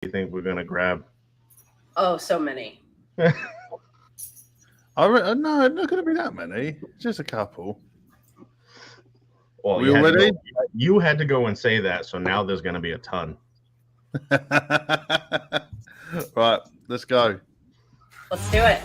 you think we're gonna grab? Oh, so many. No, not going to be that many. Just a couple. Well, We all ready? You had to go and say that, so now there's gonna be a ton. Right, let's go. Let's do it.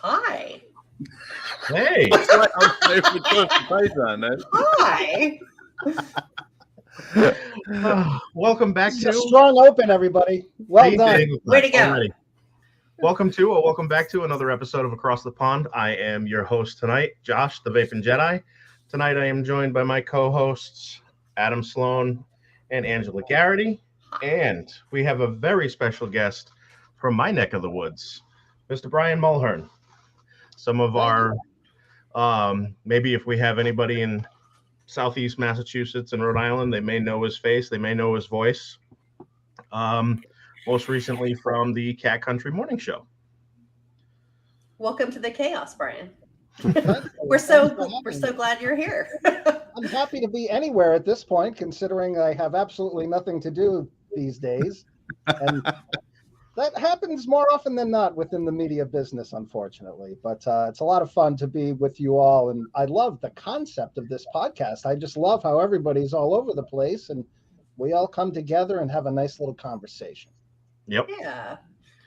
Hi. Hey, Hi. welcome back This is a to. strong open, everybody. Well done. Way to go. Already. Welcome back to another episode of Across the Pond. I am your host tonight, Josh, the Vaping Jedi. Tonight I am joined by my co-hosts, Adam Sloan and Angela Garrity. And we have a very special guest from my neck of the woods, Mr. Brian Mulhern. Some of our, maybe if we have anybody in Southeast Massachusetts and Rhode Island, they may know his face, they may know his voice. Most recently from the Cat Country Morning Show. Welcome to the chaos, Brian. We're so glad you're here. I'm happy to be anywhere at this point, considering I have absolutely nothing to do these days. And that happens more often than not within the media business, unfortunately. But it's a lot of fun to be with you all. And I love the concept of this podcast. I just love how everybody's all over the place and we all come together and have a nice little conversation. Yep. Yeah.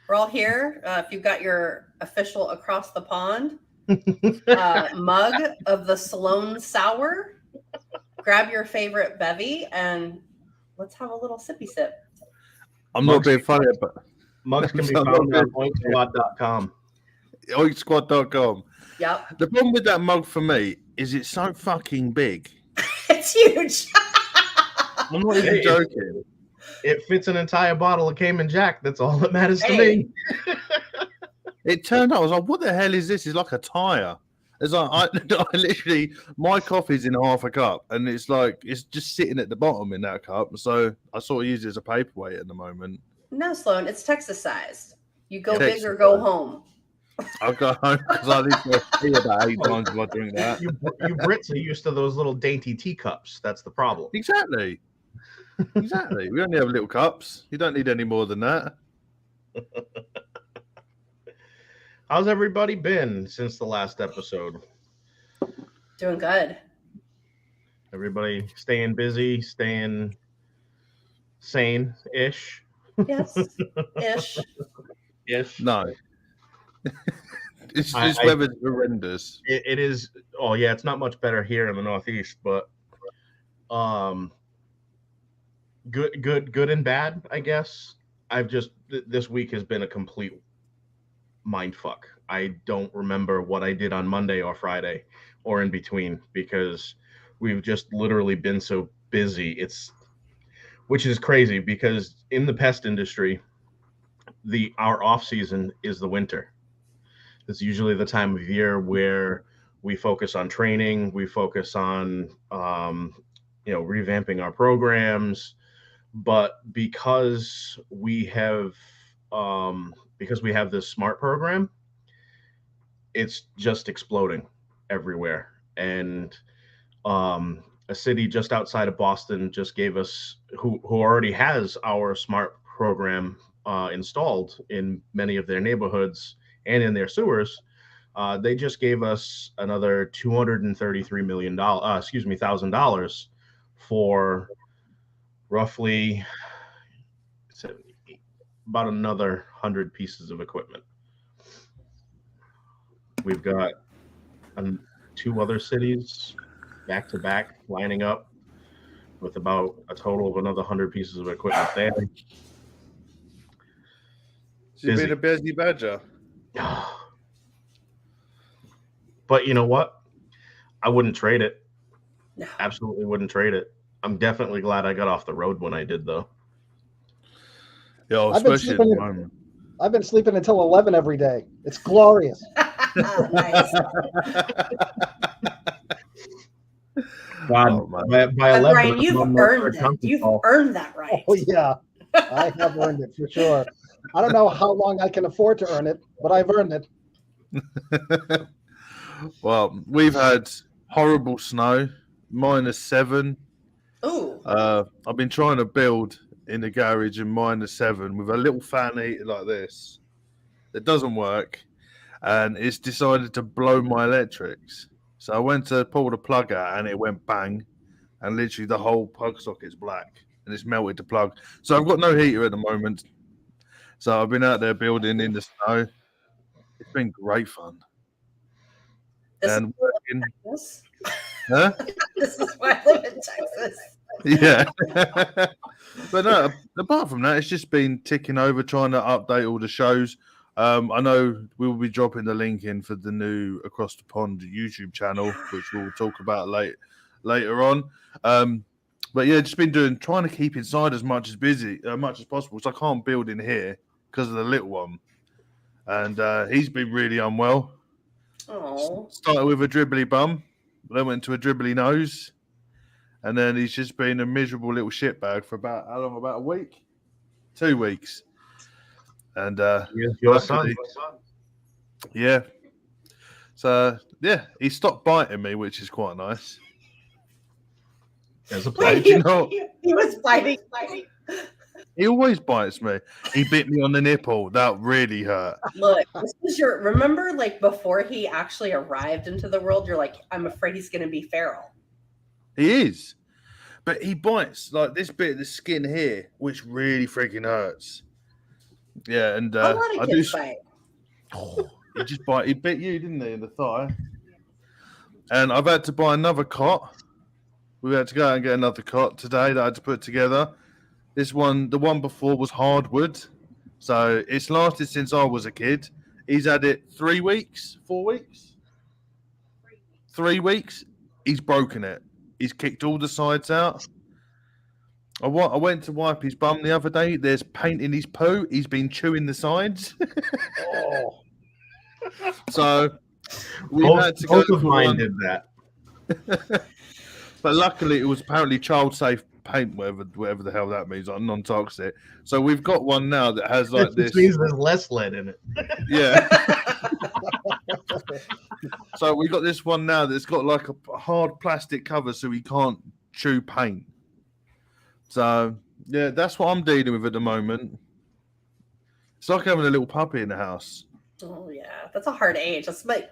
We're all here. If you've got your official Across the Pond mug of the Sloan Sour, grab your favorite bevy and let's have a little sippy sip. I'm not being funny, but mugs can be found on oinksquad.com. Oinksquad.com. Yep. The problem with that mug for me is it's so fucking big. It's huge. I'm not even joking. It fits an entire bottle of Cayman Jack. That's all that matters to me. It turned out, I was like, what the hell is this? It's like a tire. It's like, I literally, my coffee's in half a cup and it's like, it's just sitting at the bottom in that cup. So I sort of use it as a paperweight at the moment. No, Sloan, it's Texas sized. You go big or go home. I'll go home because I need to pee about 8 times if I drink that. You Brits are used to those little dainty teacups. That's the problem. Exactly. We only have little cups. You don't need any more than that. How's everybody been since the last episode? Doing good. Everybody staying busy, staying sane-ish? Yes. Ish. No. This weather's horrendous. It is. Oh, yeah, it's not much better here in the Northeast, but good and bad, I guess. This week has been a complete mind fuck. I don't remember what I did on Monday or Friday or in between because we've just literally been so busy. Which is crazy because in the pest industry, our off season is the winter. It's usually the time of year where we focus on training, we focus on revamping our programs. But because we have this SMART program, it's just exploding everywhere. And a city just outside of Boston just gave us, who already has our SMART program installed in many of their neighborhoods and in their sewers. They just gave us another $233,000 for roughly about another 100 pieces of equipment. We've got 2 other cities back to back lining up with about a total of another 100 pieces of equipment there. She's been a busy badger. But you know what? I wouldn't trade it. No. Absolutely wouldn't trade it. I'm definitely glad I got off the road when I did, though. Yeah, especially at the moment. I've been sleeping until 11 every day. It's glorious. Nice. God, Oh, by But 11, Brian, you've earned it. You've earned that right. Oh, yeah. I have earned it for sure. I don't know how long I can afford to earn it, but I've earned it. Well, we've had horrible snow, -7. Ooh. I've been trying to build in the garage in -7 with a little fan heater like this. It doesn't work, and it's decided to blow my electrics. So I went to pull the plug out, and it went bang, and literally the whole plug socket's black, and it's melted the plug. So I've got no heater at the moment. So I've been out there building in the snow. It's been great fun. And working. Huh? This is why I live in Texas. Yeah. But no, apart from that, it's just been ticking over, trying to update all the shows. I know we'll be dropping the link in for the new Across the Pond YouTube channel, which we'll talk about later on. But yeah, just been trying to keep inside as much as possible. So I can't build in here because of the little one, and he's been really unwell. Oh. Started with a dribbly bum, then went to a dribbly nose, and then he's just been a miserable little shitbag for about how long? About a week, 2 weeks. And your son. Yeah. So yeah, he stopped biting me, which is quite nice. As a Wait, pledge. he was biting. He always bites me. He bit me on the nipple. That really hurt. Look, this is remember, like, before he actually arrived into the world, you're like, I'm afraid he's going to be feral. He is. But he bites like this bit of the skin here, which really freaking hurts. Yeah, and A lot of kids bite. Oh, he just bite. He bit you, didn't he, in the thigh? And I've had to buy another cot. We had to go out and get another cot today that I had to put together. This one, the one before, was hardwood, so it's lasted since I was a kid. He's had it 3 weeks, 4 weeks, 3 weeks. He's broken it. He's kicked all the sides out. I went to wipe his bum the other day. There's paint in his poo. He's been chewing the sides. Oh. So we had to both go of for mine one. did that. But luckily, it was apparently child-safe paint, whatever the hell that means, like non-toxic. So we've got one now that has like That this. just means there's less lead in it. Yeah. So we got this one now that's got like a hard plastic cover, so he can't chew paint. So yeah, that's what I'm dealing with at the moment. It's like having a little puppy in the house. Oh yeah, that's a hard age. That's like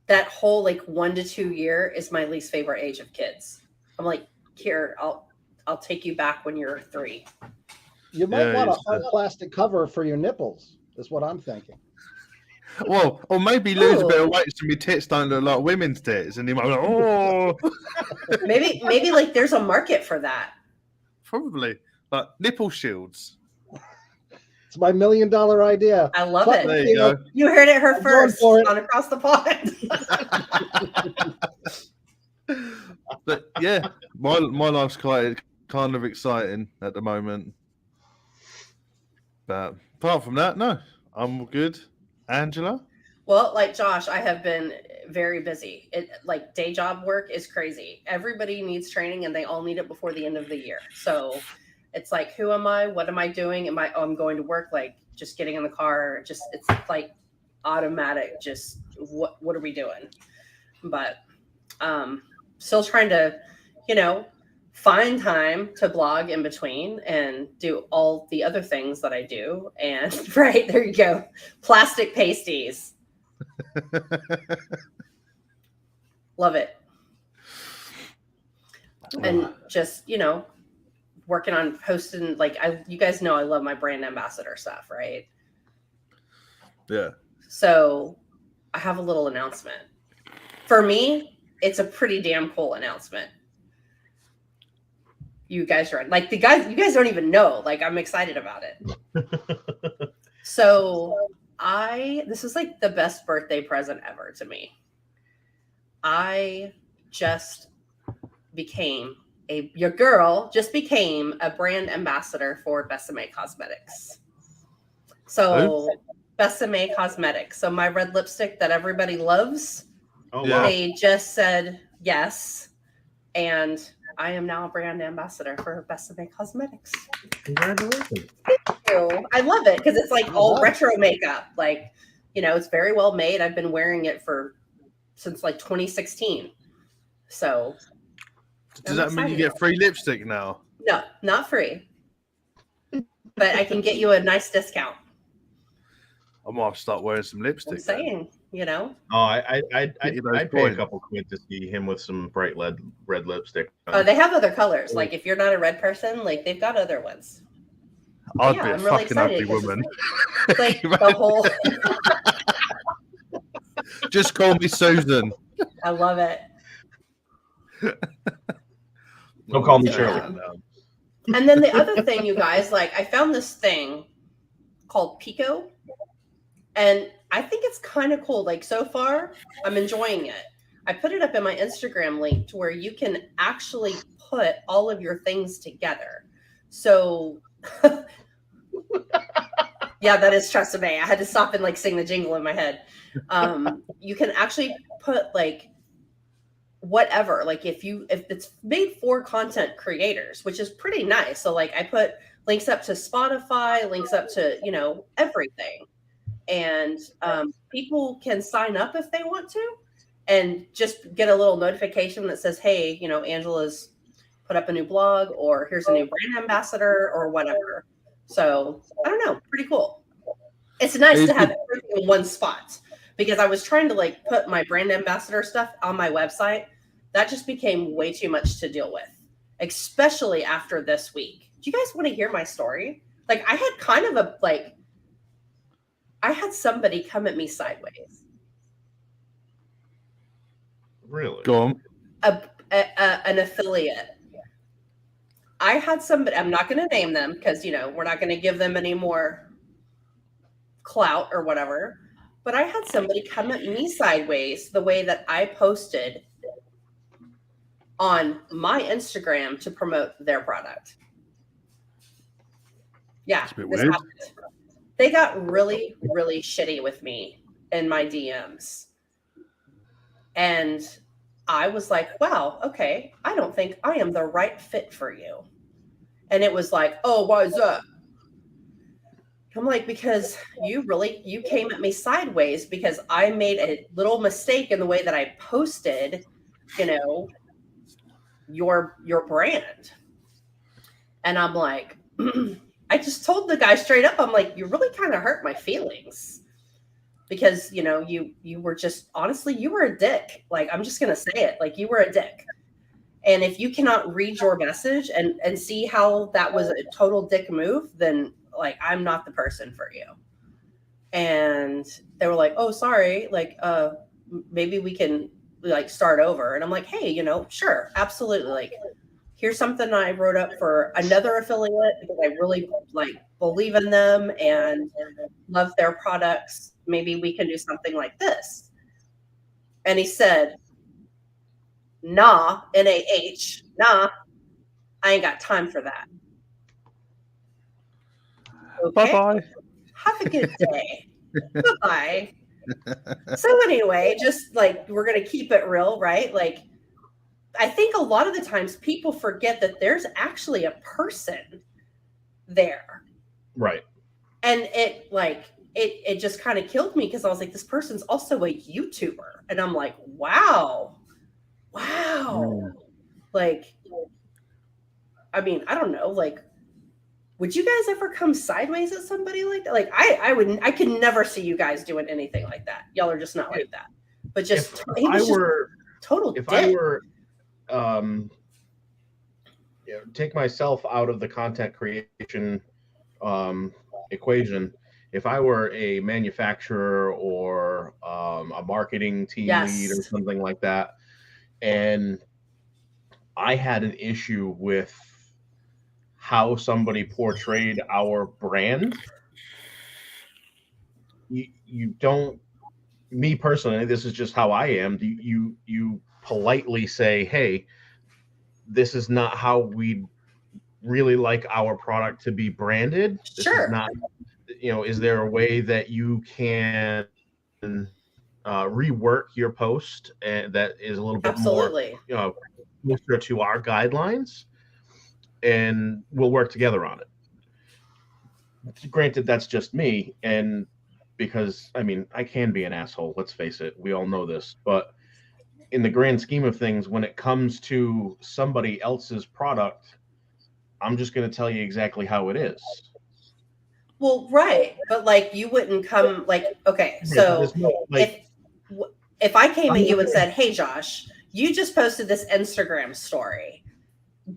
that whole 1 to 2 year is my least favorite age of kids. I'm like, here, I'll take you back when you're 3. You might want a hard plastic cover for your nipples, is what I'm thinking. Well, or maybe lose a bit of weight so my tits don't look like women's tits, and you might be like, oh. maybe like there's a market for that. Probably like nipple shields. It's my $1 million idea. I love But, it. There you go. You heard it her I'm going first for it. on Across the Pond. But yeah, my life's quite kind of exciting at the moment. But apart from that, no, I'm good. Angela? Well, like Josh, I have been very busy. Day job work is crazy. Everybody needs training and they all need it before the end of the year. So it's like, who am I? What am I doing? I'm going to work, like just getting in the car. It's like automatic. Just what are we doing? But still trying to, find time to blog in between and do all the other things that I do. And right, there you go. Plastic pasties. Love it. And just, working on posting, you guys know I love my brand ambassador stuff, right? Yeah. So I have a little announcement. For me, it's a pretty damn cool announcement. you guys are like you guys don't even know. Like I'm excited about it. So this is like the best birthday present ever to me. I just became your girl just became a brand ambassador for Besame Cosmetics. So Besame Cosmetics. So my red lipstick that everybody loves. Oh, Yeah. wow. They just said yes. And I am now a brand ambassador for Besame Cosmetics. Congratulations. Thank you. I love it because it's like Well all done. retro makeup. Like, it's very well made. I've been wearing it since like 2016. So Does that mean you get free lipstick now? No, not free. But I can get you a nice discount. I might have to start wearing some lipstick. I'm saying, Oh, I'd pay points. a couple quid to see him with some bright red lipstick. Oh, they have other colors. Like if you're not a red person, like they've got other ones. I'd be a fucking ugly woman. It's like the whole. Just call me Susan. I love it. Don't call me Shirley. And then the other thing, you guys, like I found this thing called Pico, and I think it's kind of cool. Like so far, I'm enjoying it. I put it up in my Instagram link to where you can actually put all of your things together. So, yeah, that is trust me. I had to stop and like sing the jingle in my head. You can actually put like whatever, like if it's made for content creators, which is pretty nice. So like I put links up to Spotify, links up to, everything. And people can sign up if they want to and just get a little notification that says, hey, Angela's put up a new blog or here's a new brand ambassador or whatever. So I don't know, pretty cool. It's nice to have everything in one spot because I was trying to like put my brand ambassador stuff on my website. That just became way too much to deal with, especially after this week. Do you guys want to hear my story? Like I had kind of I had somebody come at me sideways. Really? Go on. An affiliate. I had somebody, I'm not going to name them because, we're not going to give them any more clout or whatever. But I had somebody come at me sideways the way that I posted on my Instagram to promote their product. Yeah. It's a bit weird. They got really, really shitty with me in my DMs. And I was like, wow, okay, I don't think I am the right fit for you. And it was like, oh, why is that? I'm like, because you came at me sideways because I made a little mistake in the way that I posted, your brand. And I'm like, I just told the guy straight up, I'm like, you really kind of hurt my feelings because, you were just, honestly, you were a dick. Like, I'm just going to say it. Like, you were a dick. And if you cannot read your message and see how that was a total dick move, then like, I'm not the person for you. And they were like, oh, sorry. Like, maybe we can like start over. And I'm like, hey, sure. Absolutely. Like, here's something I wrote up for another affiliate because I really like believe in them and love their products. Maybe we can do something like this. And he said, nah, N-A-H, nah, I ain't got time for that. Okay. Bye-bye. Have a good day. Bye-bye. So anyway, just like we're going to keep it real, right? Like, I think a lot of the times people forget that there's actually a person there. Right. And it just kind of killed me because I was like, this person's also a YouTuber. And I'm like, wow. Like, I mean, I don't know. Like, would you guys ever come sideways at somebody like that? Like, I could never see you guys doing anything like that. Y'all are just not like that. But just, if I were take myself out of the content creation equation. If I were a manufacturer or a marketing team lead or something like that, and I had an issue with how somebody portrayed our brand, you don't. Me personally, this is just how I am. You politely say, "Hey, this is not how we really like our product to be branded. This is Sure. not, is there a way that you can rework your post and that is a little bit more, Absolutely. closer to our guidelines, and we'll work together on it." Granted, that's just me, and because I mean, I can be an asshole. Let's face it, we all know this, but in the grand scheme of things, when it comes to somebody else's product, I'm just going to tell you exactly how it is. Well, right. But like you wouldn't come like, okay, so There's no, like, if I came I'm at you not and said, "Hey Josh, you just posted this Instagram story.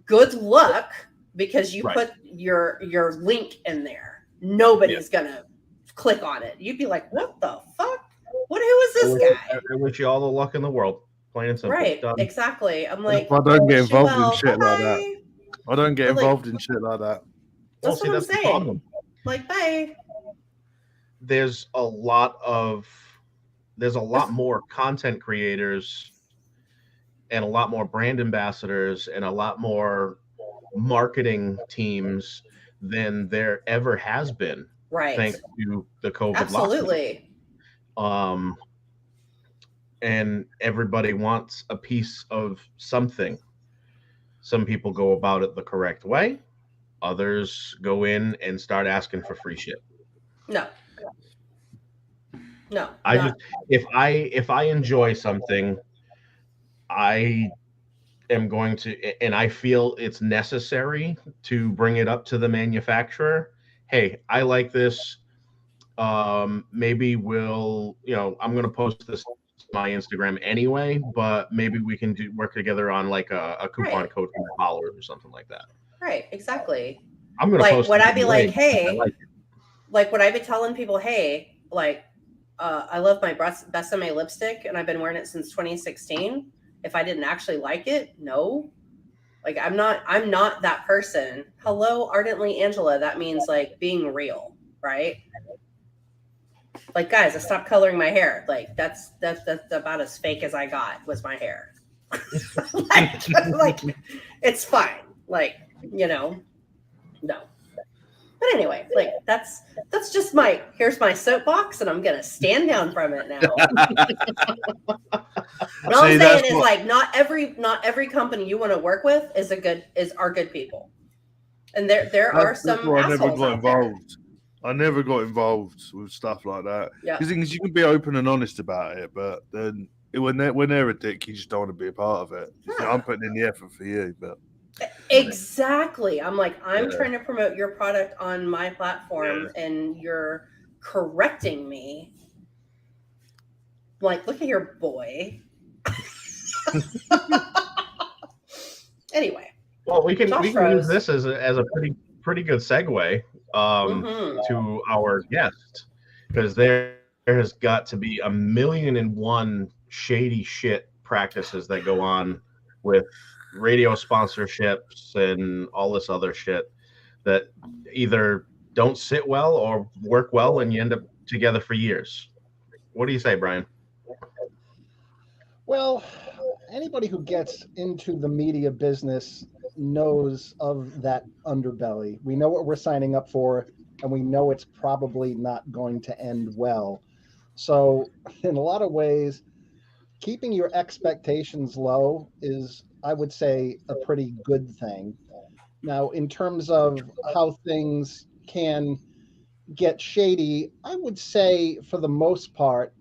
Good luck because you right. put your link in there. Nobody's gonna click on it." You'd be like, "What the fuck? Who is this guy?" I wish you all the luck in the world. Plain and simple. Right, Done. exactly. I'm like, I don't get "Wish you involved in well. shit like that. Bye-bye." I don't get But, like, involved in shit like that. Well, That's see, what I'm that's the saying. problem. Like, bye. There's a lot more content creators and a lot more brand ambassadors and a lot more marketing teams than there ever has been, Right. thanks to the COVID Absolutely. lockdown. And everybody wants a piece of something. Some people go about it the correct way. Others go in and start asking for free shit. No. No. I Not just if I enjoy something, I am going to, and I feel it's necessary to bring it up to the manufacturer. Hey, I like this. Maybe I'm going to post this on my Instagram anyway, but maybe we can work together on like a coupon right. code for my followers or something like that. Right, exactly. I'm going to Like, post would it I be anyway like, because I "Hey," like it. like, would I be telling people, "Hey, like, I love my Besame lipstick and I've been wearing it since 2016." If I didn't actually like it, no. Like, I'm not that person. Hello, ardently Angela. That means like being real, right? Like, guys, I stopped coloring my hair. Like, that's about as fake as I got was my hair. like, it's fine. Like, no. But anyway, like that's just here's my soapbox, and I'm gonna stand down from it now. But all I'm saying is, like, not every company you want to work with are good people, and there are some assholes out there. I never got involved with stuff like that. Yeah. Because you can be open and honest about it, but then when they're a dick, you just don't want to be a part of it. Yeah. I'm putting in the effort for you, but exactly. I'm like, I'm trying to promote your product on my platform, and you're correcting me. Like, look at your boy. Anyway. Well, we can use this as a pretty good segue to our guest, because there has got to be 1,000,001 shady shit practices that go on with radio sponsorships and all this other shit that either don't sit well or work well, and you end up together for years. What do you say, Brian? Well, anybody who gets into the media business knows of that underbelly. We know what we're signing up for, and we know it's probably not going to end well. So, in a lot of ways, keeping your expectations low is, I would say, a pretty good thing. Now, in terms of how things can get shady, I would say for the most part,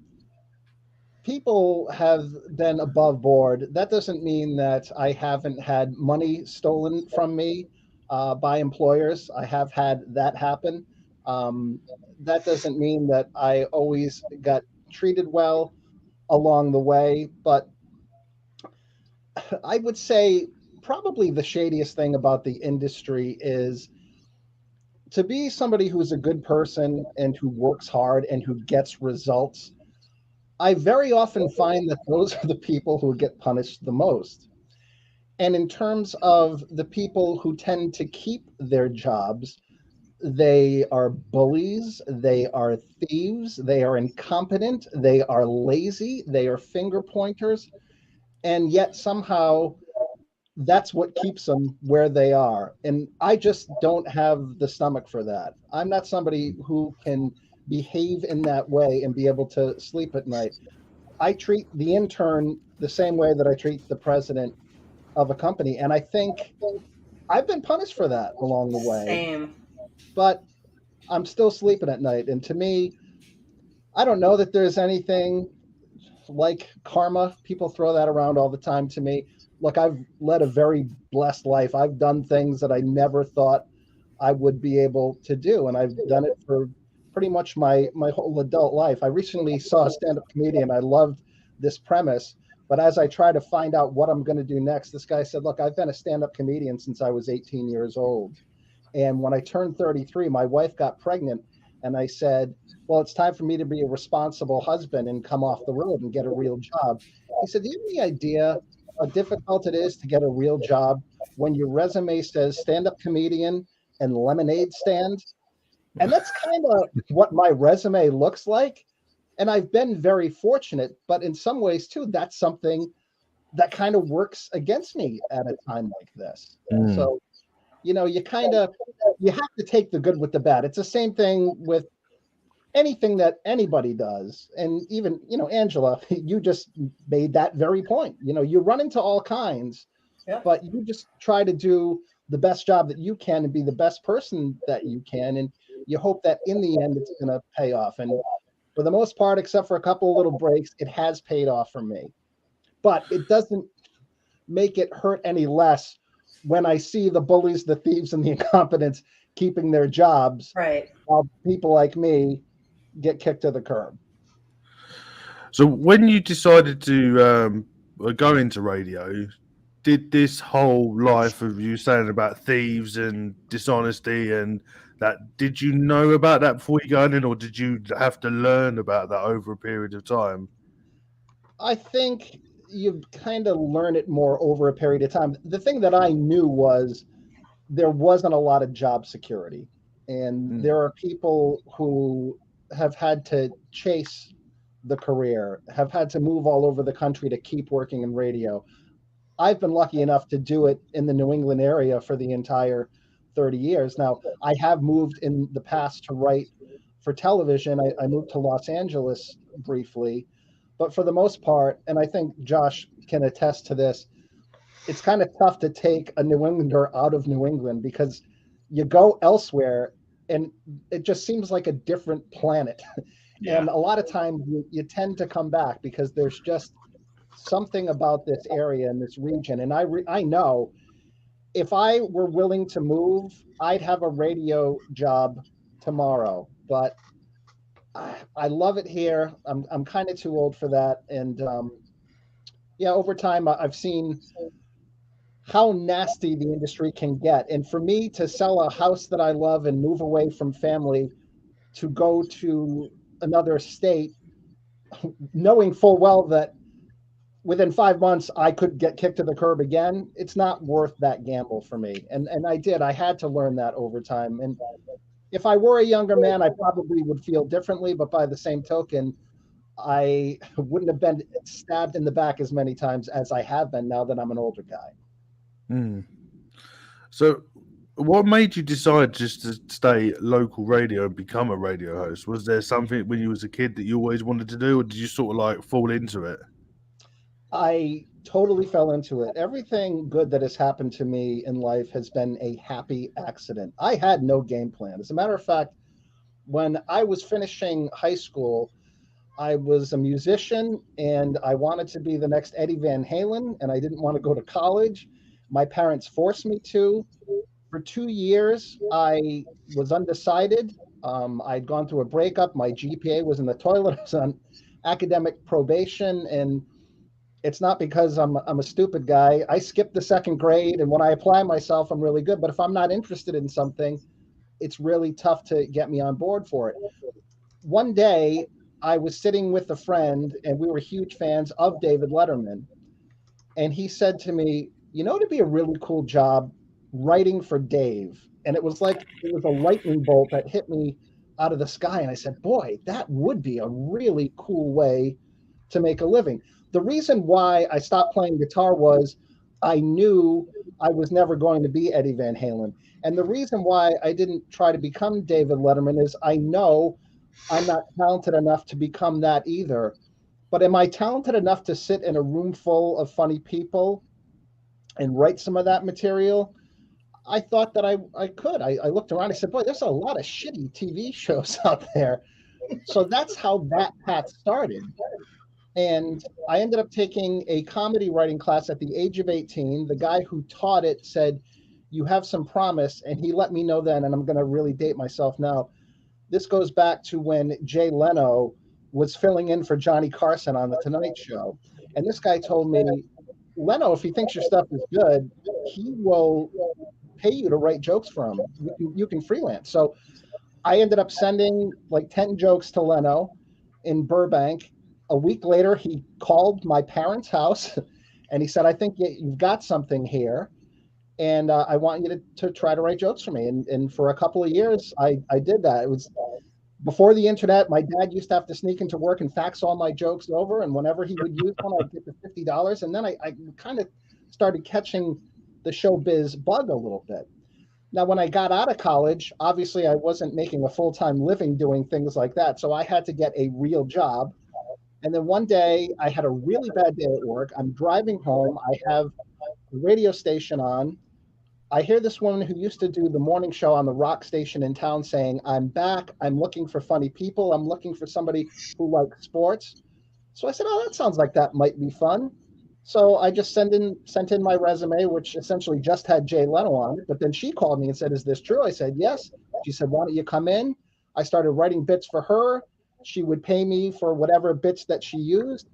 people have been above board. That doesn't mean that I haven't had money stolen from me by employers. I have had that happen. That doesn't mean that I always got treated well along the way, but I would say probably the shadiest thing about the industry is to be somebody who's a good person and who works hard and who gets results. I very often find that those are the people who get punished the most. And in terms of the people who tend to keep their jobs, they are bullies, they are thieves, they are incompetent, they are lazy, they are finger pointers, and yet somehow that's what keeps them where they are. And I just don't have the stomach for that. I'm not somebody who can behave in that way and be able to sleep at night. I treat the intern the same way that I treat the president of a company. And I think I've been punished for that along the way, Same. but I'm still sleeping at night. And to me, I don't know that there's anything like karma. People throw that around all the time to me. Look, I've led a very blessed life. I've done things that I never thought I would be able to do, and I've done it for pretty much my whole adult life. I recently saw a stand-up comedian. I loved this premise, but as I try to find out what I'm going to do next, this guy said, "Look, I've been a stand-up comedian since I was 18 years old. And when I turned 33, my wife got pregnant. And I said, well, it's time for me to be a responsible husband and come off the road and get a real job." He said, do you have any idea how difficult it is to get a real job when your resume says stand-up comedian and lemonade stand? And that's kind of what my resume looks like. And I've been very fortunate, but in some ways too, that's something that kind of works against me at a time like this. Mm. So you have to take the good with the bad. It's the same thing with anything that anybody does. And even, Angela, you just made that very point. You run into all kinds, Yeah. but you just try to do the best job that you can and be the best person that you can. And you hope that in the end it's going to pay off. And for the most part, except for a couple of little breaks, it has paid off for me. But it doesn't make it hurt any less when I see the bullies, the thieves, and the incompetents keeping their jobs, Right. while people like me get kicked to the curb. So when you decided to go into radio, did this whole life of you saying about thieves and dishonesty and that, did you know about that before you got in, or did you have to learn about that over a period of time? I think you kind of learn it more over a period of time. The thing that I knew was there wasn't a lot of job security, and there are people who have had to chase the career, have had to move all over the country to keep working in radio. I've been lucky enough to do it in the New England area for the entire 30 years. Now, I have moved in the past to write for television. I moved to Los Angeles briefly, but for the most part, and I think Josh can attest to this, it's kind of tough to take a New Englander out of New England because you go elsewhere and it just seems like a different planet. Yeah. And a lot of times you tend to come back because there's just something about this area and this region. And I know if I were willing to move, I'd have a radio job tomorrow. But I love it here. I'm kind of too old for that. And over time, I've seen how nasty the industry can get. And for me to sell a house that I love and move away from family to go to another state, knowing full well that within 5 months I could get kicked to the curb again, it's not worth that gamble for me. And I had to learn that over time. And if I were a younger man, I probably would feel differently, but by the same token, I wouldn't have been stabbed in the back as many times as I have been now that I'm an older guy. So what made you decide just to stay local radio and become a radio host? Was there something when you was a kid that you always wanted to do, or did you sort of like fall into it? I totally fell into it. Everything good that has happened to me in life has been a happy accident. I had no game plan. As a matter of fact, when I was finishing high school, I was a musician and I wanted to be the next Eddie Van Halen, and I didn't want to go to college. My parents forced me to. For 2 years, I was undecided. I'd gone through a breakup. My GPA was in the toilet. I was on academic probation, and it's not because I'm a stupid guy. I skipped the second grade, and when I apply myself, I'm really good. But if I'm not interested in something, it's really tough to get me on board for it. One day, I was sitting with a friend, and we were huge fans of David Letterman. And he said to me, it'd be a really cool job writing for Dave. And it was a lightning bolt that hit me out of the sky. And I said, boy, that would be a really cool way to make a living. The reason why I stopped playing guitar was I knew I was never going to be Eddie Van Halen. And the reason why I didn't try to become David Letterman is I know I'm not talented enough to become that either. But am I talented enough to sit in a room full of funny people and write some of that material? I thought that I could. I looked around, I said, boy, there's a lot of shitty TV shows out there. So that's how that path started. And I ended up taking a comedy writing class at the age of 18. The guy who taught it said, you have some promise. And he let me know then, and I'm going to really date myself now. This goes back to when Jay Leno was filling in for Johnny Carson on The Tonight Show. And this guy told me, Leno, if he thinks your stuff is good, he will pay you to write jokes for him. You can freelance. So I ended up sending like 10 jokes to Leno in Burbank. A week later, he called my parents' house and he said, I think you've got something here. And I want you to try to write jokes for me. And for a couple of years, I did that. It was before the internet. My dad used to have to sneak into work and fax all my jokes over. And whenever he would use one, I'd get the $50. And then I kind of started catching the showbiz bug a little bit. Now, when I got out of college, obviously I wasn't making a full-time living doing things like that. So I had to get a real job. And then one day I had a really bad day at work. I'm driving home. I have the radio station on. I hear this woman who used to do the morning show on the rock station in town saying, I'm back. I'm looking for funny people. I'm looking for somebody who likes sports. So I said, oh, that sounds like that might be fun. So I just sent in my resume, which essentially just had Jay Leno on it. But then she called me and said, is this true? I said, yes. She said, why don't you come in? I started writing bits for her. She would pay me for whatever bits that she used.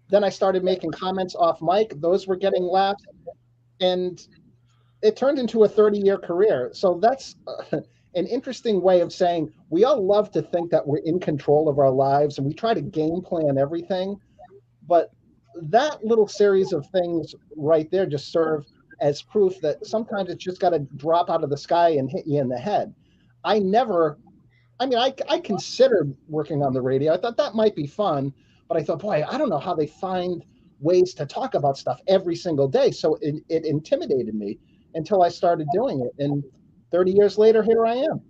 Then I started making comments off mic. Those were getting laughs. And it turned into a 30-year career. So that's an interesting way of saying we all love to think that we're in control of our lives and we try to game plan everything. But that little series of things right there just serve as proof that sometimes it's just got to drop out of the sky and hit you in the head. I considered working on the radio. I thought that might be fun, but I thought, boy, I don't know how they find ways to talk about stuff every single day. So it intimidated me until I started doing it. And 30 years later, here I am.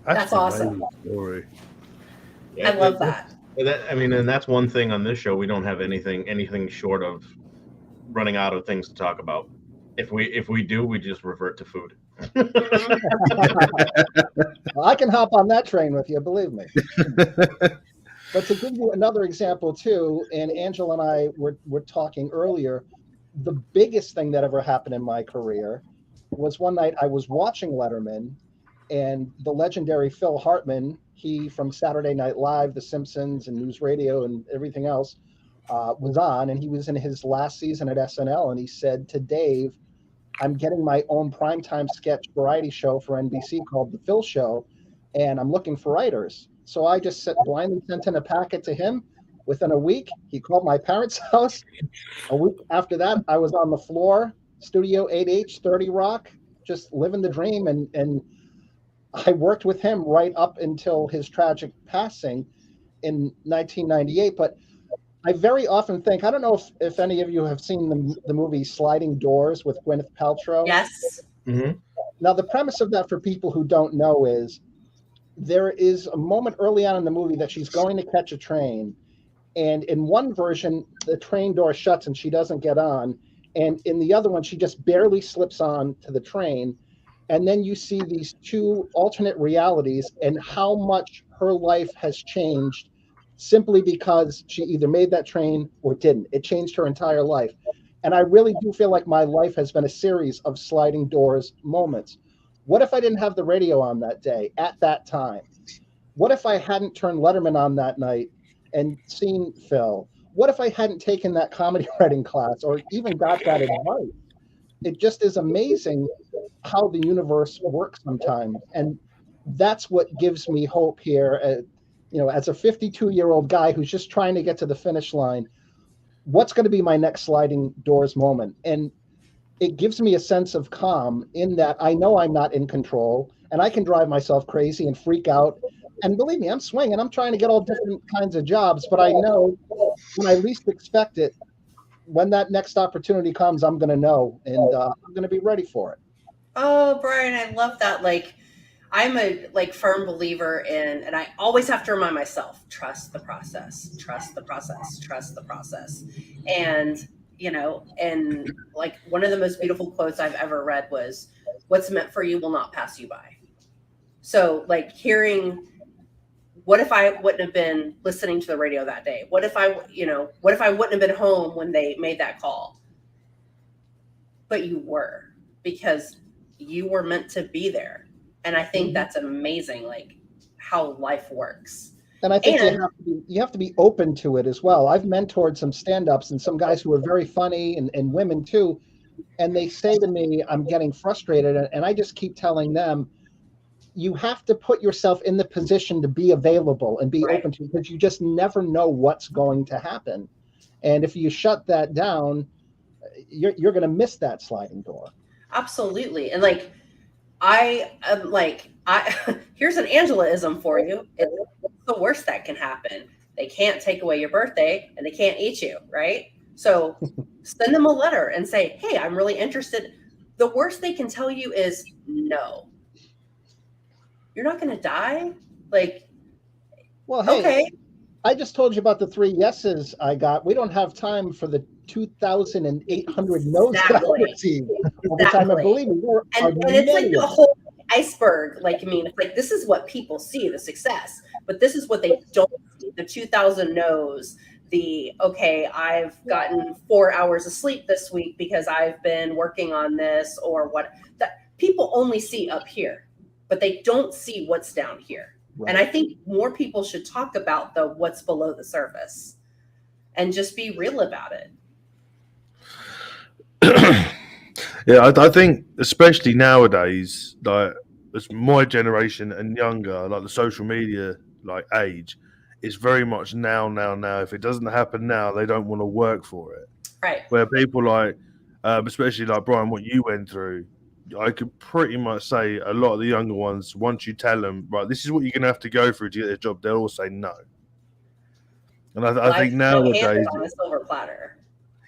That's awesome. Story. I love that. And that's one thing on this show. We don't have anything short of running out of things to talk about. If we do, we just revert to food. Well, I can hop on that train with you, believe me. But to give you another example too, and Angela and I were talking earlier, the biggest thing that ever happened in my career was one night I was watching Letterman, and the legendary Phil Hartman, he from Saturday Night Live, The Simpsons, and News Radio, and everything else, was on, and he was in his last season at SNL, and he said to Dave, I'm getting my own primetime sketch variety show for NBC called The Phil Show, and I'm looking for writers. So I just blindly sent in a packet to him. Within a week, he called my parents' house. A week after that, I was on the floor, Studio 8H, 30 Rock, just living the dream. And I worked with him right up until his tragic passing in 1998. But I very often think, I don't know if any of you have seen the movie Sliding Doors with Gwyneth Paltrow. Yes. Mm-hmm. Now, the premise of that for people who don't know is there is a moment early on in the movie that she's going to catch a train. And in one version, the train door shuts and she doesn't get on. And in the other one, she just barely slips on to the train. And then you see these two alternate realities and how much her life has changed simply because she either made that train or didn't. It changed her entire life. And I really do feel like my life has been a series of sliding doors moments. What if I didn't have the radio on that day at that time? What if I hadn't turned Letterman on that night and seen Phil? What if I hadn't taken that comedy writing class or even got that advice? It just is amazing how the universe works sometimes. And that's what gives me hope here. As a 52-year-old guy who's just trying to get to the finish line, what's going to be my next sliding doors moment? And it gives me a sense of calm in that I know I'm not in control and I can drive myself crazy and freak out. And believe me, I'm swinging. I'm trying to get all different kinds of jobs, but I know when I least expect it, when that next opportunity comes, I'm going to know, and I'm going to be ready for it. Oh, Brian, I love that. Like, I'm a like firm believer in, and I always have to remind myself, trust the process, trust the process, trust the process. And, and like one of the most beautiful quotes I've ever read was, what's meant for you will not pass you by. So like hearing, what if I wouldn't have been listening to the radio that day? What if what if I wouldn't have been home when they made that call? But you were, because you were meant to be there. And I think that's amazing, like how life works. And I think you have to be open to it as well. I've mentored some stand-ups and some guys who are very funny, and women too. And they say to me, I'm getting frustrated. And I just keep telling them, you have to put yourself in the position to be available and be open to it, because you just never know what's going to happen. And if you shut that down, you're going to miss that sliding door. Absolutely. And like, I here's an Angela-ism for you. It's the worst that can happen. They can't take away your birthday and they can't eat you, right? So send them a letter and say, hey, I'm really interested. The worst they can tell you is no. You're not going to die? Like, well, hey, okay. I just told you about the 3 yeses I got. We don't have time for the 2,800 no's that I received over time. And believe me, and it's like the whole iceberg. Like, I mean, it's like, this is what people see, the success, but this is what they don't see. The 2,000 no's, okay, I've gotten 4 hours of sleep this week because I've been working on this, or what, that people only see up here, but they don't see what's down here. Right. And I think more people should talk about what's below the surface and just be real about it. Yeah, I think especially nowadays, like it's my generation and younger, like the social media like age, is very much now. If it doesn't happen now, they don't want to work for it. Right. Where people like, especially like Brian, what you went through, I could pretty much say a lot of the younger ones, once you tell them, right, this is what you're going to have to go through to get a job, they'll all say no. And I think nowadays, on a silver platter.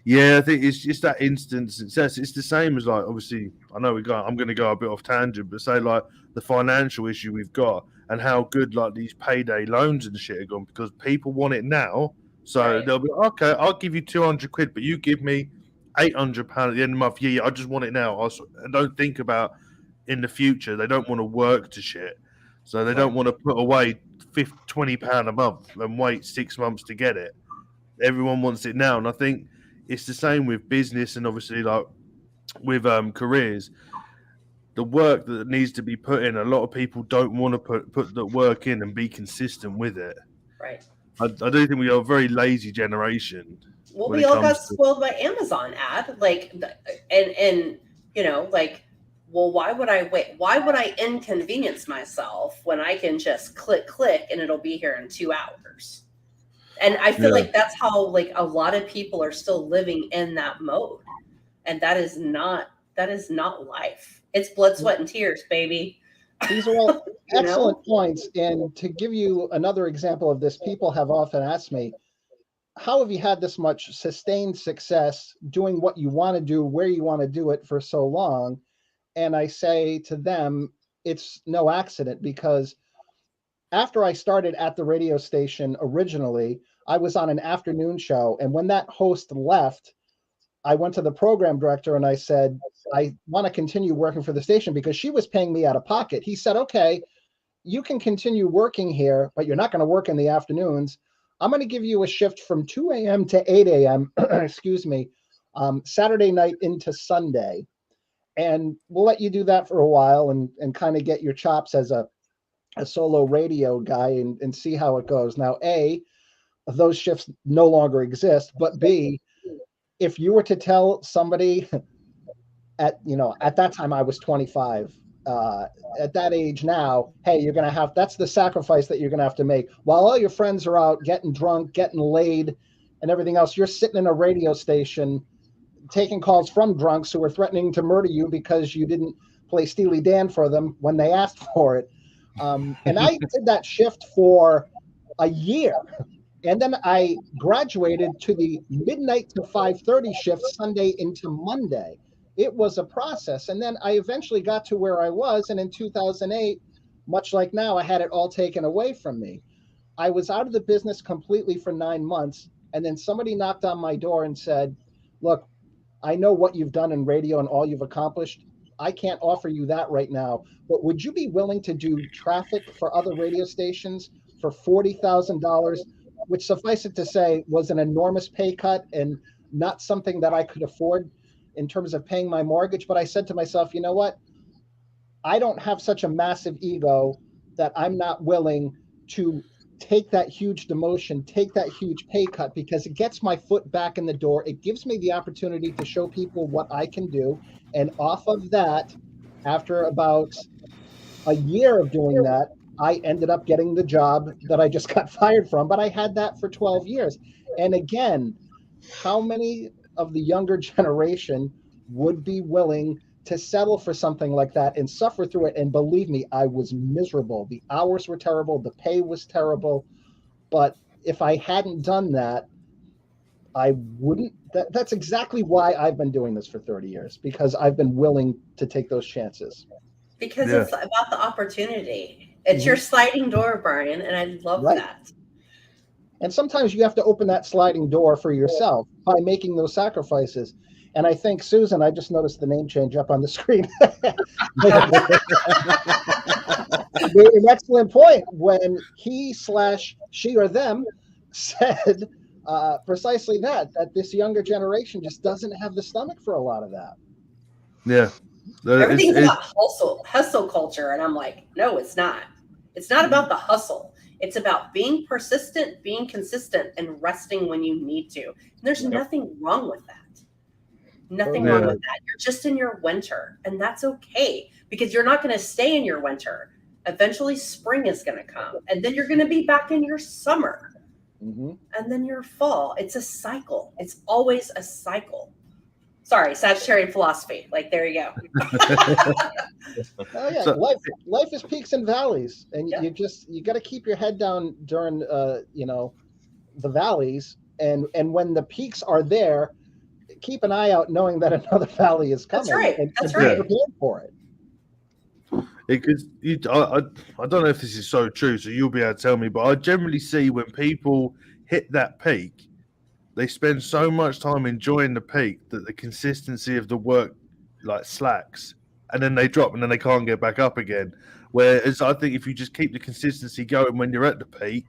Yeah, I think it's just that instance. It's the same as, like, obviously, I know I'm going to go a bit off tangent, but say like the financial issue we've got and how good like these payday loans and shit are gone, because people want it now. So they'll be, okay, I'll give you 200 quid, but you give me £800 at the end of the month. Yeah, I just want it now. I don't think about in the future. They don't want to work to shit. So they don't want to put away £20 a month and wait 6 months to get it. Everyone wants it now. And I think it's the same with business and obviously like with careers. The work that needs to be put in, a lot of people don't want to put the work in and be consistent with it. Right. I do think we are a very lazy generation. Well, we all got spoiled by Amazon ad, like, and like, well, why would I wait? Why would I inconvenience myself when I can just click and it'll be here in 2 hours? And I feel like that's how like a lot of people are still living in that mode, and that is not life. It's blood, sweat, and tears, baby. These are all excellent points. And to give you another example of this, people have often asked me, how have you had this much sustained success doing what you want to do, where you want to do it for so long? And I say to them, it's no accident, because after I started at the radio station originally, I was on an afternoon show. And when that host left, I went to the program director and I said, I want to continue working for the station, because she was paying me out of pocket. He said, okay, you can continue working here, but you're not going to work in the afternoons. I'm going to give you a shift from 2 a.m. to 8 a.m., excuse me, Saturday night into Sunday. And we'll let you do that for a while and kind of get your chops as a solo radio guy and see how it goes. Now, A, those shifts no longer exist, but B, if you were to tell somebody at that time I was 25, at that age now, hey, you're going to have, that's the sacrifice that you're going to have to make while all your friends are out getting drunk, getting laid, and everything else. You're sitting in a radio station taking calls from drunks who are threatening to murder you because you didn't play Steely Dan for them when they asked for it. And I did that shift for a year. And then I graduated to the midnight to 5:30 shift Sunday into Monday. It was a process. And then I eventually got to where I was. And in 2008, much like now, I had it all taken away from me. I was out of the business completely for 9 months. And then somebody knocked on my door and said, look, I know what you've done in radio and all you've accomplished. I can't offer you that right now, but would you be willing to do traffic for other radio stations for $40,000, which, suffice it to say, was an enormous pay cut and not something that I could afford in terms of paying my mortgage. But I said to myself, you know what? I don't have such a massive ego that I'm not willing to take that huge demotion, take that huge pay cut, because it gets my foot back in the door. It gives me the opportunity to show people what I can do. And off of that, after about a year of doing that, I ended up getting the job that I just got fired from, but I had that for 12 years. And again, how many of the younger generation would be willing to settle for something like that and suffer through it? And believe me, I was miserable. The hours were terrible. The pay was terrible. But if I hadn't done that, I wouldn't. That's exactly why I've been doing this for 30 years, because I've been willing to take those chances. Because it's about the opportunity. It's your sliding door, Brian, and I love that. And sometimes you have to open that sliding door for yourself by making those sacrifices. And I think, Susan, I just noticed the name change up on the screen. Made an excellent point when he/she or them said precisely that this younger generation just doesn't have the stomach for a lot of that. Yeah. Everything's about hustle culture. And I'm like, no, it's not. It's not about the hustle. It's about being persistent, being consistent, and resting when you need to. And there's nothing wrong with that. Nothing wrong with that. You're just in your winter, and that's okay, because you're not going to stay in your winter. Eventually, spring is going to come, and then you're going to be back in your summer, and then your fall. It's a cycle. It's always a cycle. Sorry, Sagittarian philosophy. Like, there you go. Oh yeah, so, life is peaks and valleys, and you got to keep your head down during the valleys, and when the peaks are there, keep an eye out, knowing that another valley is coming. That's right. And That's right. Be prepared for it. Because I don't know if this is so true, so you'll be able to tell me, but I generally see when people hit that peak, they spend so much time enjoying the peak that the consistency of the work like slacks, and then they drop, and then they can't get back up again. Whereas I think if you just keep the consistency going when you're at the peak,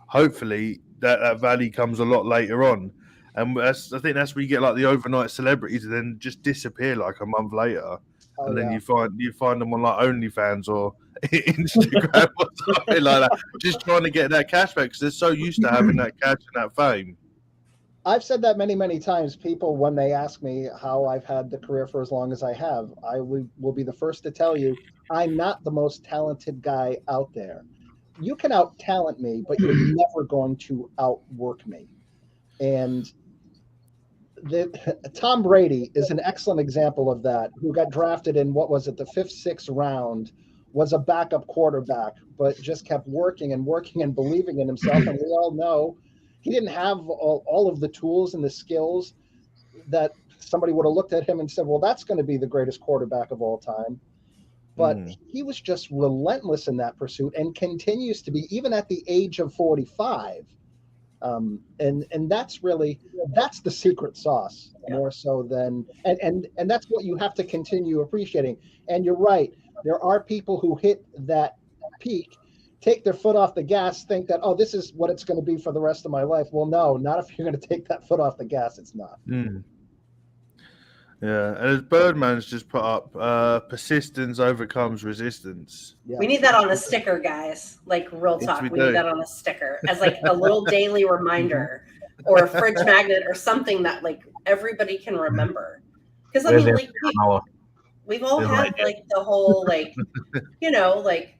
hopefully that valley comes a lot later on. And I think that's where you get like the overnight celebrities and then just disappear like a month later. And then you find them on like OnlyFans or Instagram or something like that, just trying to get that cash back because they're so used to having that cash and that fame. I've said that many, many times. People, when they ask me how I've had the career for as long as I have, I will be the first to tell you I'm not the most talented guy out there. You can out-talent me, but you're never going to outwork me. And Tom Brady is an excellent example of that, who got drafted in, what was it, the 5th, 6th round, was a backup quarterback, but just kept working and believing in himself. And we all know he didn't have all of the tools and the skills that somebody would have looked at him and said, well, that's going to be the greatest quarterback of all time. But he was just relentless in that pursuit and continues to be, even at the age of 45. And that's the secret sauce, more so than, and that's what you have to continue appreciating. And you're right. There are people who hit that peak, take their foot off the gas, think that, oh, this is what it's going to be for the rest of my life. Well, no, not if you're going to take that foot off the gas. It's not. Yeah, and as Birdman's just put up, persistence overcomes resistance. Yeah. We need that on a sticker, guys. Like, real talk. We need that on a sticker as like a little daily reminder or a fridge magnet or something that like everybody can remember. Because I mean, like, we've all had like the whole like, like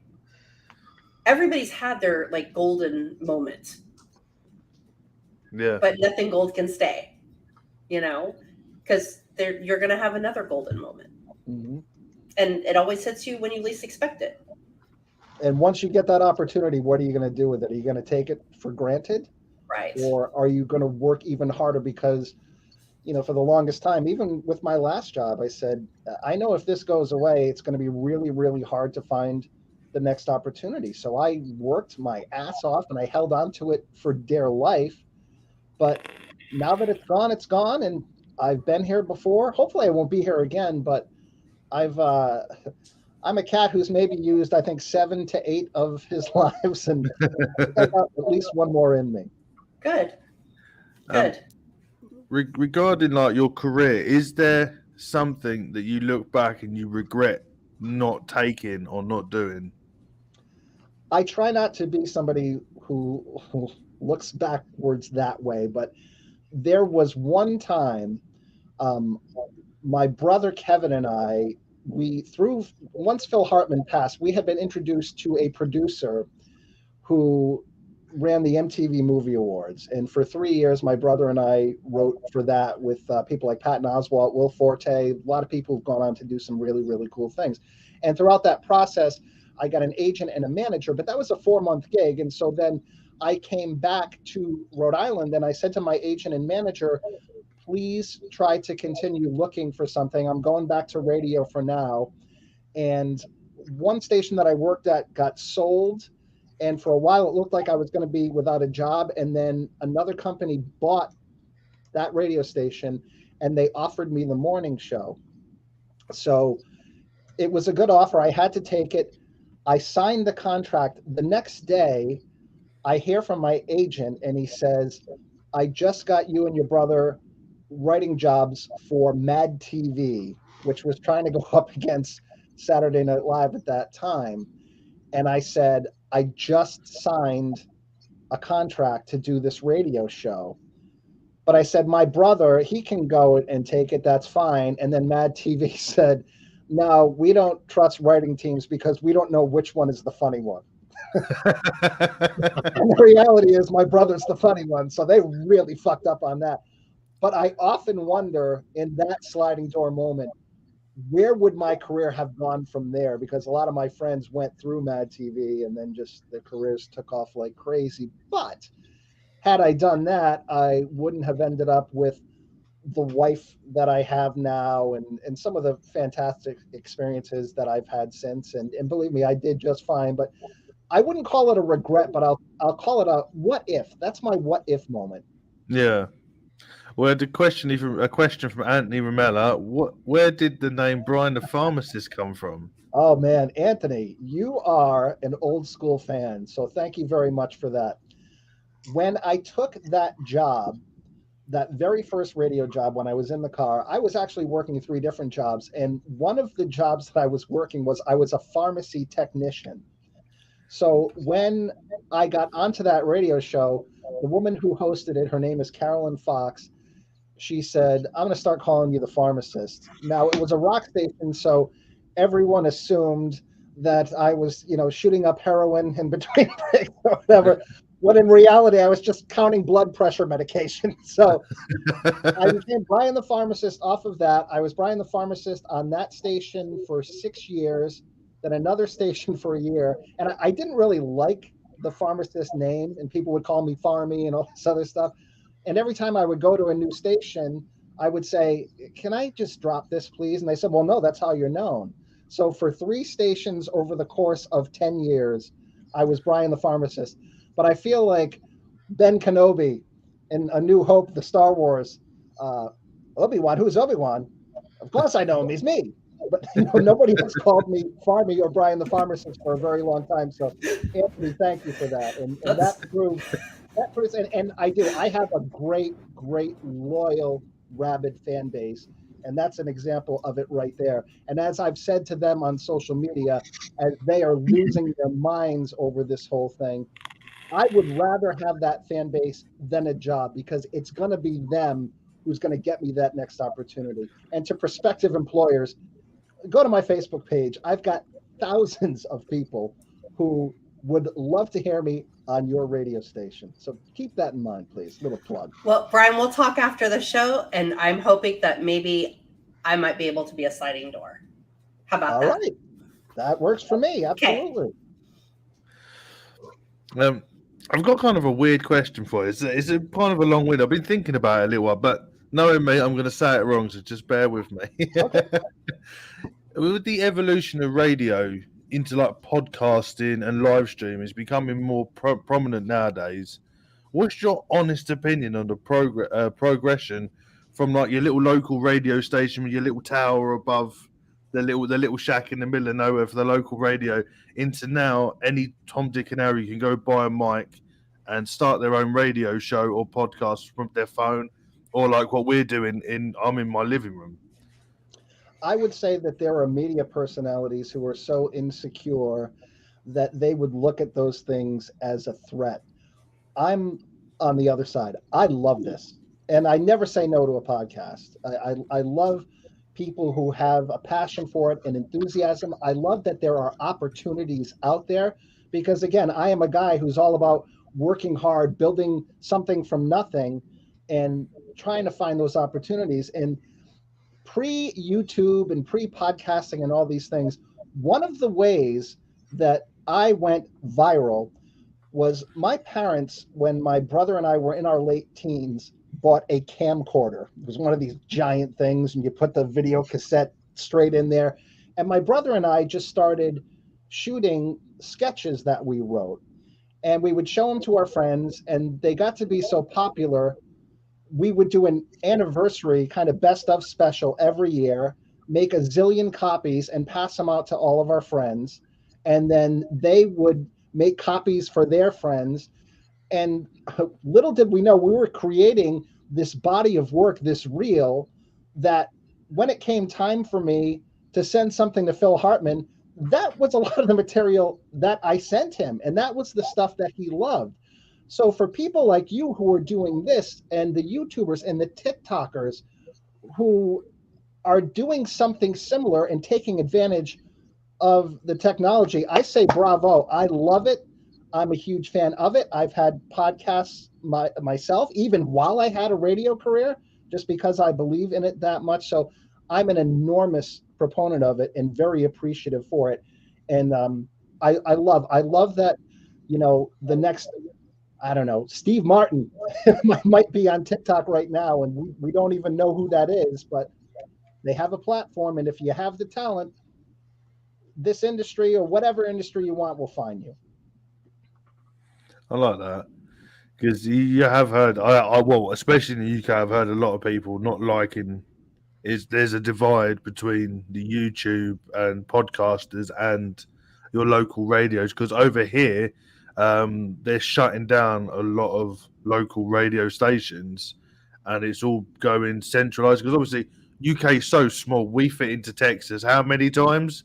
everybody's had their like golden moment. Yeah. but nothing gold can stay, because you're going to have another golden moment. Mhm. And it always hits you when you least expect it. And once you get that opportunity, what are you going to do with it? Are you going to take it for granted, Right. or are you going to work even harder? Because, for the longest time, even with my last job, I said, I know if this goes away, it's going to be really, really hard to find the next opportunity. So I worked my ass off and I held on to it for dear life. But now that it's gone, and I've been here before. Hopefully, I won't be here again. But I've I'm a cat who's maybe used, I think, 7 to 8 of his lives, and I got at least one more in me. Good. Um, Good. regarding like your career, is there something that you look back and you regret not taking or not doing? I try not to be somebody who looks backwards that way, but there was one time, um, my brother Kevin and I, once Phil Hartman passed, we had been introduced to a producer who ran the MTV Movie Awards. And for 3 years, my brother and I wrote for that with people like Patton Oswalt, Will Forte, a lot of people who've gone on to do some really, really cool things. And throughout that process, I got an agent and a manager, but that was a 4-month gig. And so then I came back to Rhode Island and I said to my agent and manager, please try to continue looking for something. I'm going back to radio for now. And one station that I worked at got sold. And for a while, it looked like I was going to be without a job. And then another company bought that radio station and they offered me the morning show. So it was a good offer. I had to take it. I signed the contract. The next day, I hear from my agent and he says, I just got you and your brother writing jobs for Mad TV, which was trying to go up against Saturday Night Live at that time. And I said, I just signed a contract to do this radio show. But I said, my brother, he can go and take it. That's fine. And then Mad TV said, no, we don't trust writing teams because we don't know which one is the funny one. And the reality is my brother's the funny one. So they really fucked up on that. But I often wonder in that sliding door moment, where would my career have gone from there? Because a lot of my friends went through Mad TV and then just their careers took off like crazy. But had I done that, I wouldn't have ended up with the wife that I have now and some of the fantastic experiences that I've had since. And believe me, I did just fine. But I wouldn't call it a regret, but I'll call it a what if. That's my what if moment. Yeah. Well, a question from Anthony Ramella. Where did the name Brian the Pharmacist come from? Oh man, Anthony, you are an old school fan, so thank you very much for that. When I took that job, that very first radio job when I was in the car, I was actually working 3 different jobs, and one of the jobs that I was working was I was a pharmacy technician. So when I got onto that radio show, the woman who hosted it, her name is Carolyn Fox, she said, I'm going to start calling you the pharmacist. Now, it was a rock station, so everyone assumed that I was, shooting up heroin in between breaks or whatever. When in reality, I was just counting blood pressure medication. So I became Brian the Pharmacist off of that. I was Brian the Pharmacist on that station for 6 years, then another station for a year. And I didn't really like the pharmacist name, and people would call me Farmy and all this other stuff. And every time I would go to a new station, I would say, can I just drop this, please? And they said, well, no, that's how you're known. So for 3 stations over the course of 10 years, I was Brian the Pharmacist. But I feel like Ben Kenobi in A New Hope, the Star Wars, Obi-Wan, who's Obi-Wan? Of course I know him, he's me. But nobody has called me Farmy or Brian the Pharmacist for a very long time. So Anthony, thank you for that. And that proves and I have a great loyal rabid fan base, and that's an example of it right there. And as I've said to them on social media, as they are losing their minds over this whole thing, I would rather have that fan base than a job, because it's going to be them who's going to get me that next opportunity. And to prospective employers, go to my Facebook page. I've got thousands of people who would love to hear me on your radio station. So keep that in mind, please. Little plug. Well, Brian, we'll talk after the show, and I'm hoping that maybe I might be able to be a sliding door. How about All that? right. That works for me. Absolutely. I've got kind of a weird question for you. It's a kind of a long wind. I've been thinking about it a little while, but knowing me, I'm going to say it wrong, so just bear with me. Okay. With the evolution of radio into like podcasting and live streaming is becoming more prominent nowadays. What's your honest opinion on the progression from like your little local radio station with your little tower above the little shack in the middle of nowhere for the local radio into now any Tom, Dick, and Harry can go buy a mic and start their own radio show or podcast from their phone, or like what we're doing I'm in my living room. I would say that there are media personalities who are so insecure that they would look at those things as a threat. I'm on the other side. I love this. And I never say no to a podcast. I love people who have a passion for it and enthusiasm. I love that there are opportunities out there because, again, I am a guy who's all about working hard, building something from nothing, and trying to find those opportunities. And pre-YouTube and pre-podcasting and all these things, one of the ways that I went viral was my parents, when my brother and I were in our late teens, bought a camcorder. It was one of these giant things, and you put the video cassette straight in there. And my brother and I just started shooting sketches that we wrote. And we would show them to our friends, and they got to be so popular, we would do an anniversary kind of best of special every year, make a zillion copies and pass them out to all of our friends. And then they would make copies for their friends. And little did we know we were creating this body of work, this reel, that when it came time for me to send something to Phil Hartman, that was a lot of the material that I sent him. And that was the stuff that he loved. So for people like you who are doing this, and the YouTubers and the TikTokers who are doing something similar and taking advantage of the technology, I say bravo. I love it. I'm a huge fan of it. I've had podcasts myself, even while I had a radio career, just because I believe in it that much. So I'm an enormous proponent of it and very appreciative for it. And I love that, the next, I don't know, Steve Martin might be on TikTok right now, and we don't even know who that is, but they have a platform. And if you have the talent, this industry or whatever industry you want will find you. I like that because you have heard, well, especially in the UK, I've heard a lot of people not liking there's a divide between the YouTube and podcasters and your local radios, because over here they're shutting down a lot of local radio stations and it's all going centralized because obviously UK is so small. We fit into Texas how many times?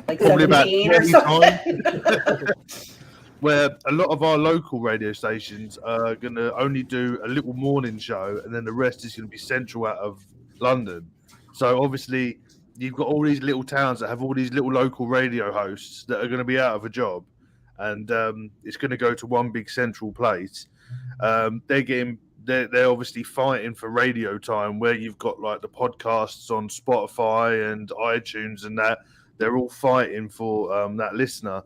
Like Probably about 17 or 20 something. times. Where a lot of our local radio stations are going to only do a little morning show and then the rest is going to be central out of London. So obviously you've got all these little towns that have all these little local radio hosts that are going to be out of a job, and it's going to go to one big central place. They're obviously fighting for radio time, where you've got like the podcasts on Spotify and iTunes and that. They're all fighting for that listener.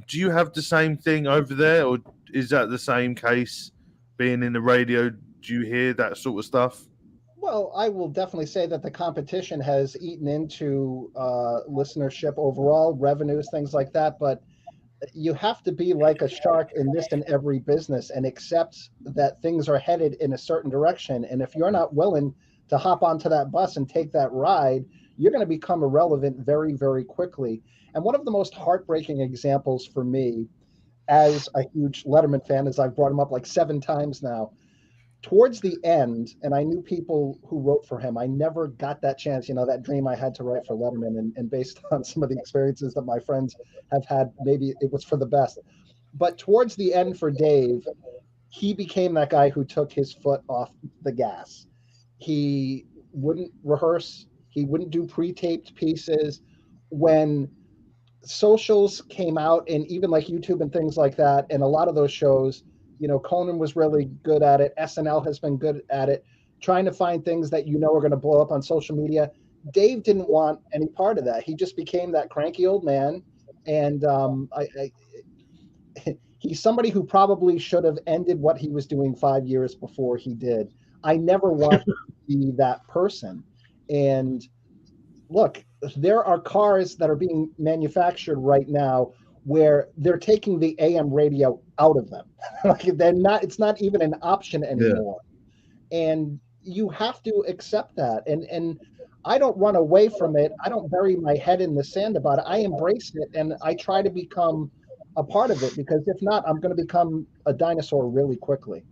Do you have the same thing over there, or is that the same case being in the radio? Do you hear that sort of stuff? Well, I will definitely say that the competition has eaten into listenership overall, revenues, things like that. But you have to be like a shark in this and every business and accept that things are headed in a certain direction. And if you're not willing to hop onto that bus and take that ride, you're going to become irrelevant very, very quickly. And one of the most heartbreaking examples for me, as a huge Letterman fan, as I've brought him up like 7 times now, towards the end, and I knew people who wrote for him, I never got that chance, that dream I had to write for Letterman, and based on some of the experiences that my friends have had, maybe it was for the best. But towards the end for Dave, he became that guy who took his foot off the gas. He wouldn't rehearse. He wouldn't do pre-taped pieces. When socials came out, and even like YouTube and things like that, and a lot of those shows, Conan was really good at it. SNL has been good at it, trying to find things that are going to blow up on social media. Dave didn't want any part of that. He just became that cranky old man, and he's somebody who probably should have ended what he was doing 5 years before he did. I never want to be that person. And look, there are cars that are being manufactured right now where they're taking the AM radio out of them. Like it's not even an option anymore. Yeah. And you have to accept that. And I don't run away from it. I don't bury my head in the sand about it. I embrace it, and I try to become a part of it, because if not, I'm going to become a dinosaur really quickly.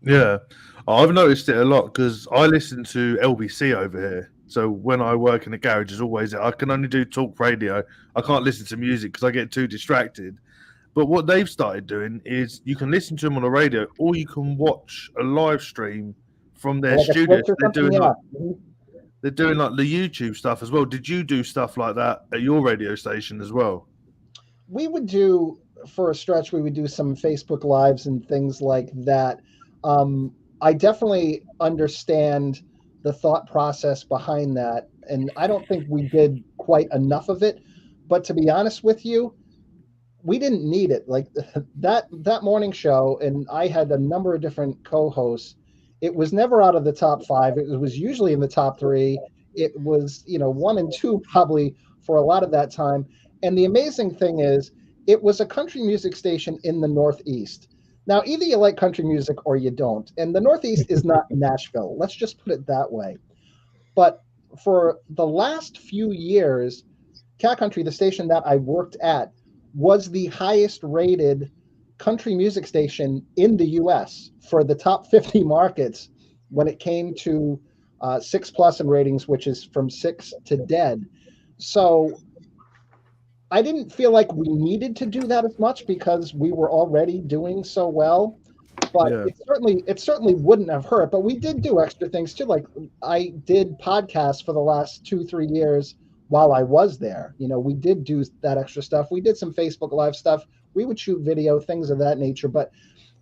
Yeah, I've noticed it a lot because I listen to LBC over here. So when I work in the garage, is always I can only do talk radio. I can't listen to music because I get too distracted. But what they've started doing is you can listen to them on the radio, or you can watch a live stream from their studio. They're doing like the YouTube stuff as well. Did you do stuff like that at your radio station as well? We would do, for a stretch, we would do some Facebook Lives and things like that. I definitely understand the thought process behind that, and I don't think we did quite enough of it. But to be honest with you, we didn't need it. Like that morning show, and I had a number of different co-hosts. It was never out of the top 5. It was usually in the top 3. It was, 1 and 2 probably for a lot of that time. And the amazing thing is, it was a country music station in the Northeast. Now, either you like country music or you don't. And the Northeast is not Nashville. Let's just put it that way. But for the last few years, Cat Country, the station that I worked at, was the highest rated country music station in the U.S. for the top 50 markets when it came to 6+ in ratings, which is from 6 to dead. So I didn't feel like we needed to do that as much because we were already doing so well. But yeah, it certainly wouldn't have hurt. But we did do extra things too. Like I did podcasts for the last 2-3 years while I was there. We did do that extra stuff. We did some Facebook Live stuff. We would shoot video, things of that nature. But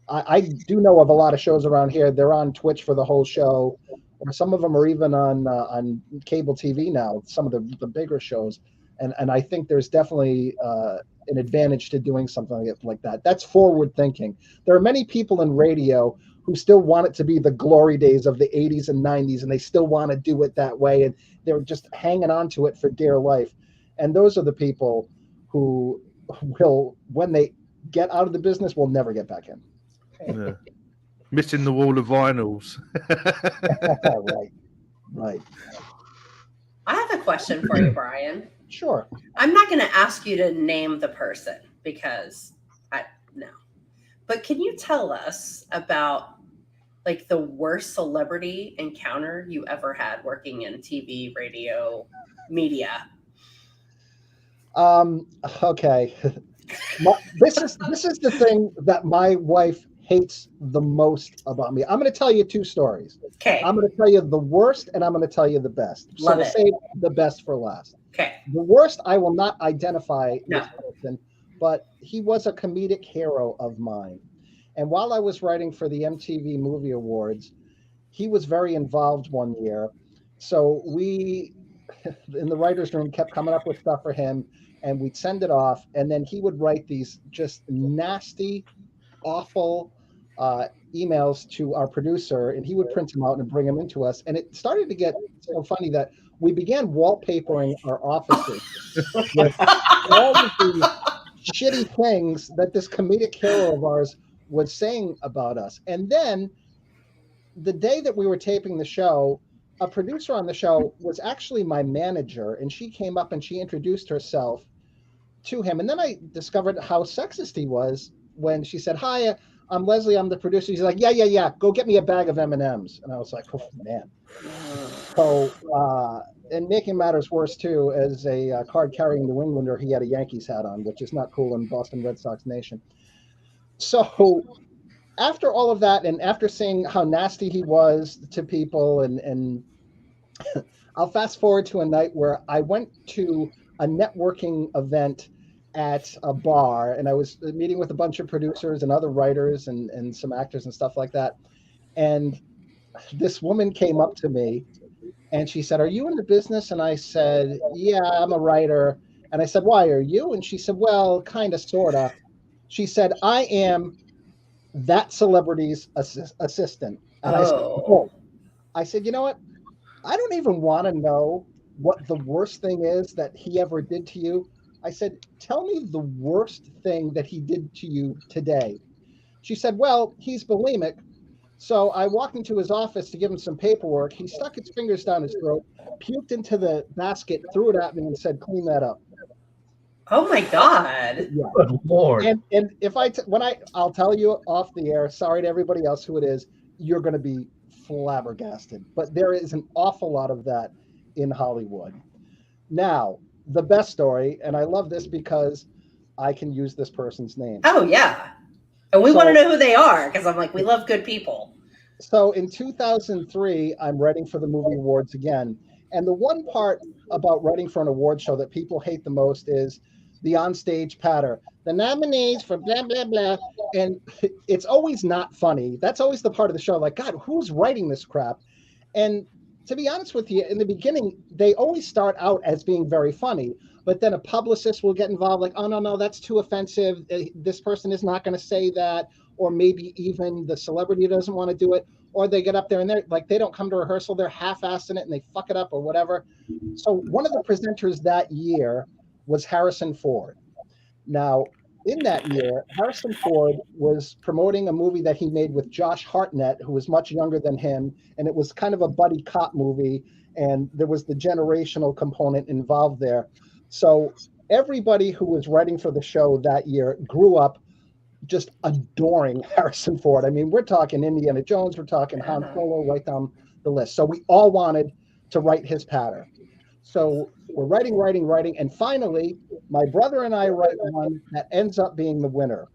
I do know of a lot of shows around here. They're on Twitch for the whole show, or some of them are even on cable TV now. Some of the bigger shows. And I think there's definitely an advantage to doing something like that. That's forward thinking. There are many people in radio who still want it to be the glory days of the 80s and 90s, and they still want to do it that way, and they're just hanging on to it for dear life. And those are the people who will, when they get out of the business, will never get back in. Yeah. Missing the wall of vinyls. Right. I have a question for you, Brian. Sure. I'm not going to ask you to name the person because no. But can you tell us about like the worst celebrity encounter you ever had working in TV, radio, media? Okay. This is the thing that my wife hates the most about me. I'm going to tell you 2 stories. Okay. I'm going to tell you the worst, and I'm going to tell you the best. Love so it. Save the best for last. Okay. The worst, I will not identify this person, but he was a comedic hero of mine. And while I was writing for the MTV Movie Awards, he was very involved one year. So we, in the writer's room, kept coming up with stuff for him, and we'd send it off. And then he would write these just nasty, awful emails to our producer, and he would print them out and bring them into us. And it started to get so funny that we began wallpapering our offices with all of the shitty things that this comedic hero of ours was saying about us. And then the day that we were taping the show, a producer on the show was actually my manager, and she came up and she introduced herself to him. And then I discovered how sexist he was when she said, "Hi, I'm Leslie, I'm the producer." He's like, yeah, go get me a bag of M&Ms. And I was like, oh, man. So, and making matters worse, too, as a card-carrying New Englander, he had a Yankees hat on, which is not cool in Boston Red Sox Nation. So after all of that, and after seeing how nasty he was to people, and I'll fast forward to a night where I went to a networking event at a bar, and I was meeting with a bunch of producers and other writers and some actors and stuff like that. And this woman came up to me and she said, "Are you in the business?" And I said, "Yeah, I'm a writer." And I said, "Why are you?" And she said, "Well, kind of, sort of." She said, "I am that celebrity's assistant." And I said, Oh. "Oh." I said, "You know what? I don't even want to know what the worst thing is that he ever did to you." I said, "Tell me the worst thing that he did to you today." She said, "Well, he's bulimic." So I walked into his office to give him some paperwork. He stuck his fingers down his throat, puked into the basket, threw it at me, and said, "Clean that up." Oh my God. Yeah. Good Lord. And if I'll tell you off the air, sorry to everybody else who it is, you're going to be flabbergasted. But there is an awful lot of that in Hollywood. Now, the best story, and I love this because I can use this person's name. Oh yeah. And we want to So, know who they are because I'm like, we love good people. so in 2003, I'm writing for the movie awards again. And the one part about writing for an award show that people hate the most is the onstage patter. The nominees for blah, blah, blah. And it's always not funny. That's always the part of the show. Like, God, who's writing this crap? And to be honest with you, in the beginning, they always start out as being very funny. But then a publicist will get involved, like, "Oh, no, no, that's too offensive. This person is not going to say that." Or maybe even the celebrity doesn't want to do it. Or they get up there and they're like, they don't come to rehearsal, they're half-assing it and they fuck it up or whatever. So one of the presenters that year was Harrison Ford. Now, in that year, Harrison Ford was promoting a movie that he made with Josh Hartnett, who was much younger than him, and it was kind of a buddy cop movie, and there was the generational component involved there. So everybody who was writing for the show that year grew up just adoring Harrison Ford. I mean, we're talking Indiana Jones, we're talking Han Solo, right down the list. So we all wanted to write his patter. So we're writing, and finally, my brother and I write one that ends up being the winner,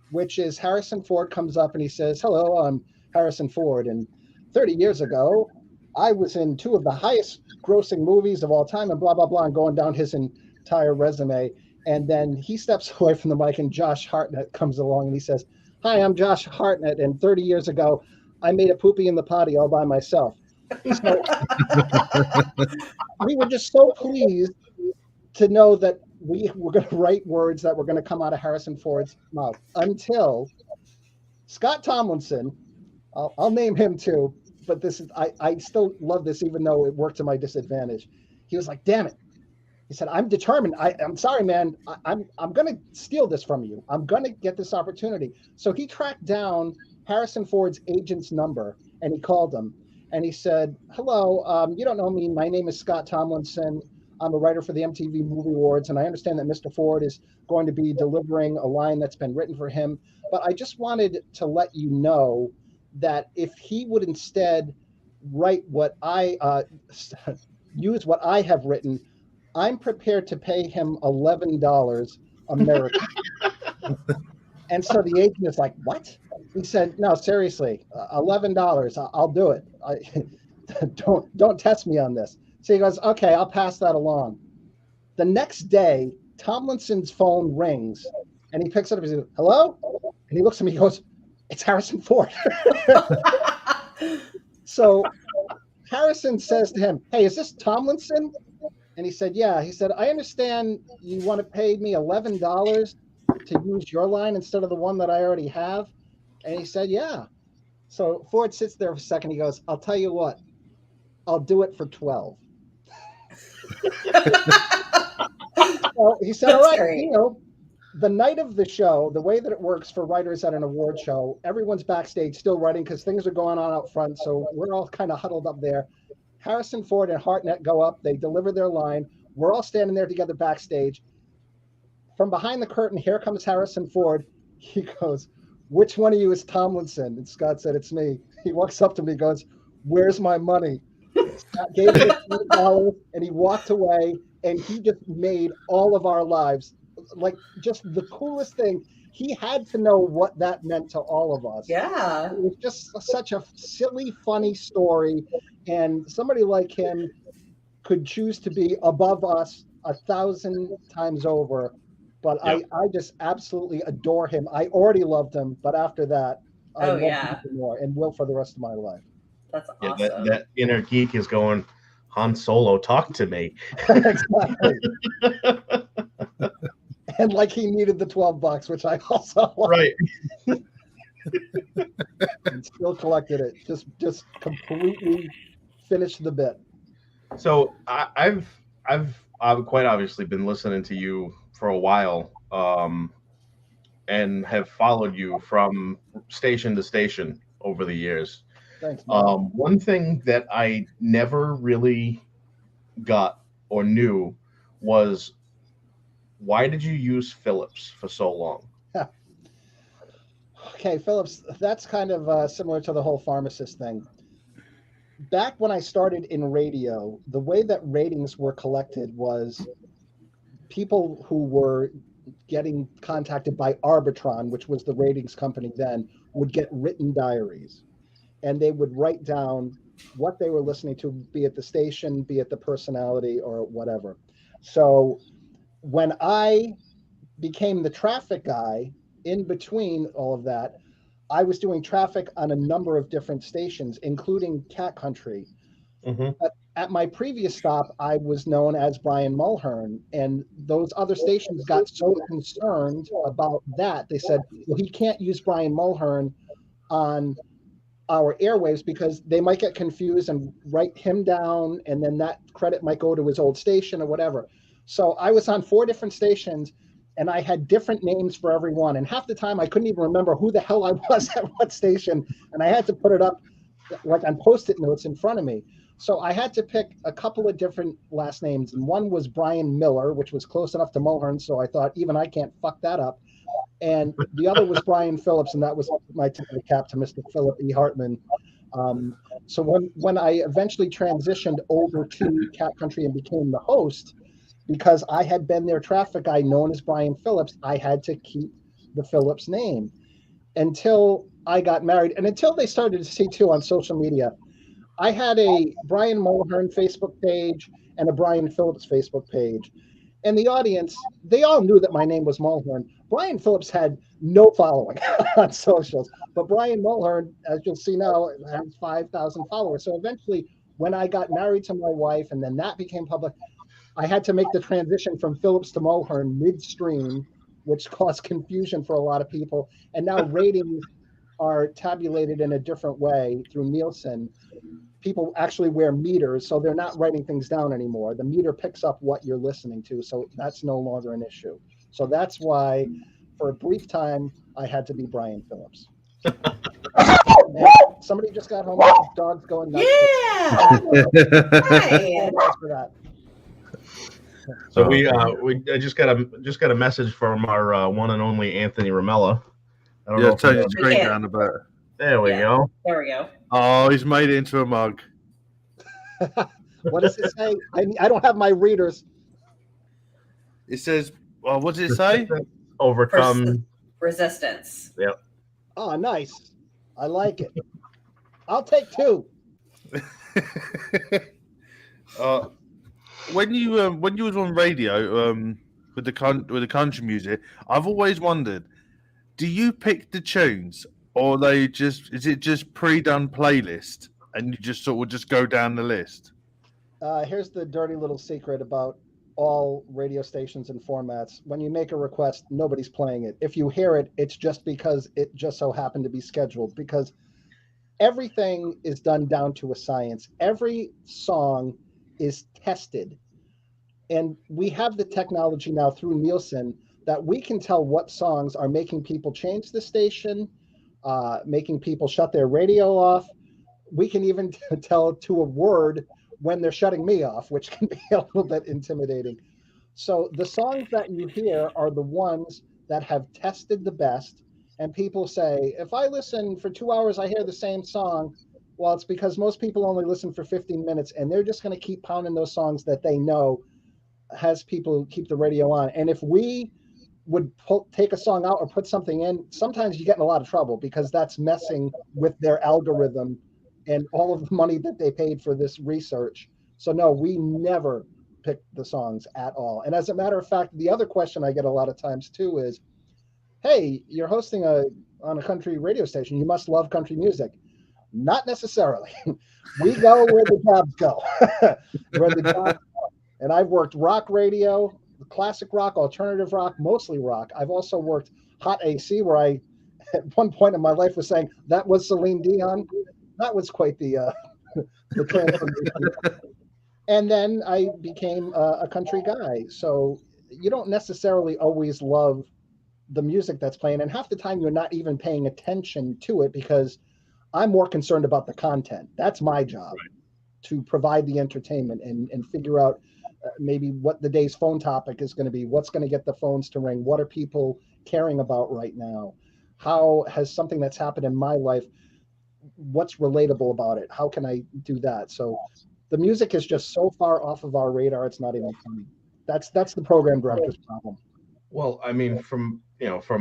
which is Harrison Ford comes up and he says, "Hello, I'm Harrison Ford. And 30 years ago, I was in two of the highest grossing movies of all time," and blah, blah, blah, and going down his entire resume. And then he steps away from the mic and Josh Hartnett comes along and he says, "Hi, I'm Josh Hartnett. And 30 years ago, I made a poopy in the potty all by myself." So we were just so pleased to know that we were going to write words that were going to come out of Harrison Ford's mouth until Scott Tomlinson, I'll name him too, but this is, I still love this even though it worked to my disadvantage. He was like, "Damn it." He said, "I'm determined. I'm sorry, man. I'm going to steal this from you. I'm going to get this opportunity." So he tracked down Harrison Ford's agent's number and he called him and he said, "Hello, you don't know me. My name is Scott Tomlinson. I'm a writer for the MTV Movie Awards, and I understand that Mr. Ford is going to be delivering a line that's been written for him. But I just wanted to let you know that if he would instead write what use what I have written, I'm prepared to pay him $11 American." And so the agent is like, "What?" He said, "No, seriously, $11. I'll do it. Don't test me on this." So he goes, "Okay, I'll pass that along." The next day, Tomlinson's phone rings and he picks it up. He says, "Hello?" And he looks at me, he goes, "It's Harrison Ford." So Harrison says to him, "Hey, is this Tomlinson?" And he said, "Yeah." He said, "I understand you want to pay me $11 to use your line instead of the one that I already have." And he said, "Yeah." So Ford sits there for a second. He goes, "I'll tell you what, I'll do it for 12. So he said, That's "All right, great. the night of the show, the way that it works for writers at an award show, everyone's backstage still writing because things are going on out front. So we're all kind of huddled up there. Harrison Ford and Hartnett go up. They deliver their line. We're all standing there together backstage. From behind the curtain, here comes Harrison Ford. He goes, "Which one of you is Tomlinson?" And Scott said, "It's me." He walks up to me and goes, "Where's my money?" Scott gave him $20 and he walked away, and he just made all of our lives like just the coolest thing. He had to know what that meant to all of us. Yeah. It was just such a silly, funny story. And somebody like him could choose to be above us 1,000 times over. But Yep. I just absolutely adore him. I already loved him, but after that, I Oh, love yeah. him even more and will for the rest of my life. That's Yeah, awesome. that inner geek is going, Han Solo, talk to me. Exactly. And like he needed the $12, which I also love. Right. And still collected it. Just completely finished the bit. So I've quite obviously been listening to you for a while, and have followed you from station to station over the years. Thanks, man. One thing that I never really got or knew was, why did you use Philips for so long? Okay, Phillips, that's kind of similar to the whole pharmacist thing. Back when I started in radio, the way that ratings were collected was people who were getting contacted by Arbitron, which was the ratings company then, would get written diaries. And they would write down what they were listening to, be it the station, be it the personality, or whatever. So when I became the traffic guy in between all of that, I was doing traffic on a number of different stations, including Cat Country. Mm-hmm. But at my previous stop, I was known as Brian Mulhern, and those other stations got so concerned about that. They said, well, he can't use Brian Mulhern on our airwaves because they might get confused and write him down, and then that credit might go to his old station or whatever. So I was on 4 different stations, and I had different names for everyone. And half the time I couldn't even remember who the hell I was at what station, and I had to put it up like on Post-it notes in front of me. So I had to pick a couple of different last names, and one was Brian Miller, which was close enough to Mulhern, so I thought even I can't fuck that up. And the other was Brian Phillips, and that was my tip of the cap to Mr. Philip E. Hartman. So when I eventually transitioned over to Cat Country and became the host, because I had been their traffic guy known as Brian Phillips, I had to keep the Phillips name until I got married, and until they started to see too on social media. I had a Brian Mulhern Facebook page and a Brian Phillips Facebook page. And the audience, they all knew that my name was Mulhern. Brian Phillips had no following on socials, but Brian Mulhern, as you'll see now, has 5,000 followers. So eventually, when I got married to my wife and then that became public, I had to make the transition from Phillips to Mulhern midstream, which caused confusion for a lot of people. And now ratings are tabulated in a different way through Nielsen. People actually wear meters, so they're not writing things down anymore. The meter picks up what you're listening to, so that's no longer an issue. So that's why, for a brief time, I had to be Brian Phillips. Somebody just got home. The dog's going nuts. Yeah. Hi. Thanks for that. So I just got a message from our one and only Anthony Ramella. I don't know if turn you your know- screen down a bit. There we Yeah. go. There we go. Oh, he's made it into a mug. What does it say? I don't have my readers. It says, well, what does it say? Overcome. Resistance. Yep. Oh, nice. I like it. I'll take 2. When you was on radio with the country music, I've always wondered, do you pick the tunes, or is it just pre-done playlist and you just sort of just go down the list? Here's the dirty little secret about all radio stations and formats. When you make a request, nobody's playing it. If you hear it, it's just because it just so happened to be scheduled, because everything is done down to a science. Every song is tested. And we have the technology now through Nielsen that we can tell what songs are making people change the station, making people shut their radio off. We can even tell to a word when they're shutting me off, which can be a little bit intimidating. So the songs that you hear are the ones that have tested the best. And people say, if I listen for 2 hours, I hear the same song. Well, it's because most people only listen for 15 minutes, and they're just going to keep pounding those songs that they know has people keep the radio on. And if we would take a song out or put something in, sometimes you get in a lot of trouble because that's messing with their algorithm and all of the money that they paid for this research. So no, we never pick the songs at all. And as a matter of fact, the other question I get a lot of times too is, hey, you're hosting on a country radio station. You must love country music. Not necessarily. We go where the jobs go. Where the jobs go. And I've worked rock radio, classic rock, alternative rock, mostly rock. I've also worked hot AC, where I, at one point in my life, was saying that was Celine Dion. That was quite the transformation. And then I became a country guy. So you don't necessarily always love the music that's playing, and half the time you're not even paying attention to it, because I'm more concerned about the content. That's my job, right, to provide the entertainment and figure out maybe what the day's phone topic is going to be, what's going to get the phones to ring, what are people caring about right now, how has something that's happened in my life, what's relatable about it, how can I do that. So the music is just so far off of our radar, it's not even funny. That's the program director's problem. Well, I mean, from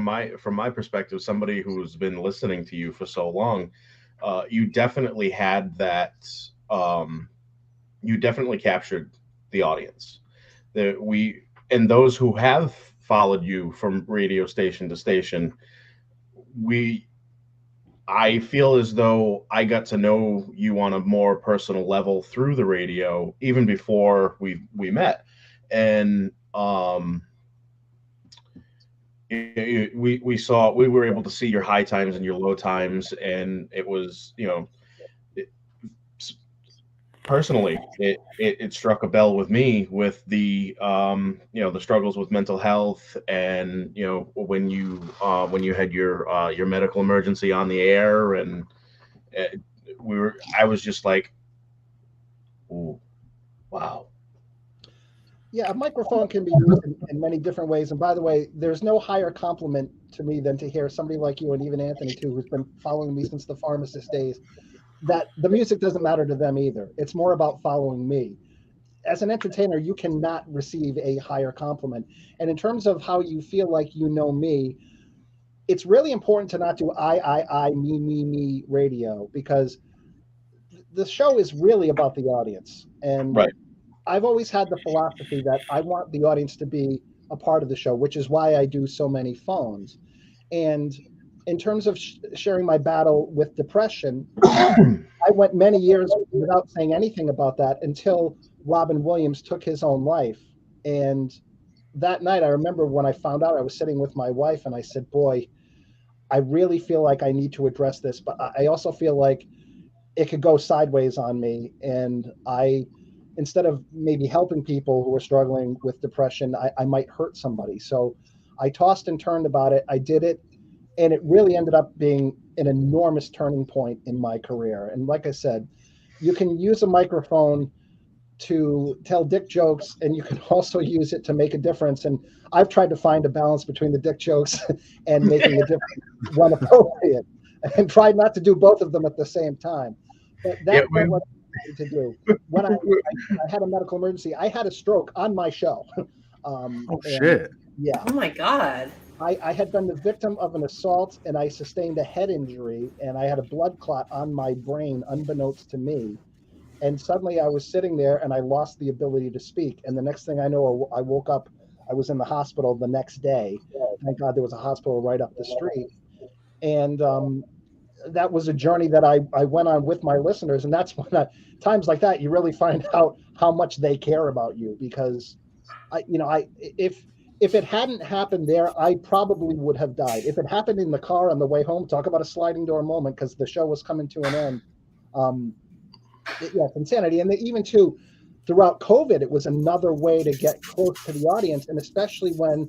my perspective, somebody who's been listening to you for so long, you definitely had that. You definitely captured the audience. And those who have followed you from radio station to station, I feel as though I got to know you on a more personal level through the radio, even before we met, and we were able to see your high times and your low times, and it was, personally, it struck a bell with me with the the struggles with mental health, and when you had your medical emergency on the air, and I was just like, ooh, wow. Yeah, a microphone can be used in many different ways. And by the way, there's no higher compliment to me than to hear somebody like you, and even Anthony too, who's been following me since the pharmacist days, that the music doesn't matter to them either. It's more about following me. As an entertainer, you cannot receive a higher compliment. And in terms of how you feel like you know me, it's really important to not do I, me radio, because the show is really about the audience. And right. I've always had the philosophy that I want the audience to be a part of the show, which is why I do so many phones. And in terms of sharing my battle with depression, I went many years without saying anything about that until Robin Williams took his own life. And that night, I remember when I found out, I was sitting with my wife and I said, boy, I really feel like I need to address this, but I also feel like it could go sideways on me. And instead of maybe helping people who are struggling with depression, I might hurt somebody. So I tossed and turned about it. I did it. And it really ended up being an enormous turning point in my career. And like I said, you can use a microphone to tell dick jokes, and you can also use it to make a difference. And I've tried to find a balance between the dick jokes and making a difference when appropriate, and tried not to do both of them at the same time. But that's what I wanted to do. When I had a medical emergency, I had a stroke on my show. Shit. Yeah. Oh my God. I had been the victim of an assault, and I sustained a head injury, and I had a blood clot on my brain unbeknownst to me. And suddenly I was sitting there and I lost the ability to speak. And the next thing I know, I woke up, I was in the hospital the next day. Thank God there was a hospital right up the street. And that was a journey that I went on with my listeners. And that's when times like that, you really find out how much they care about you, because if it hadn't happened there, I probably would have died. If it happened in the car on the way home, talk about a sliding door moment, because the show was coming to an end. It's insanity. And even too, throughout COVID, it was another way to get close to the audience, and especially when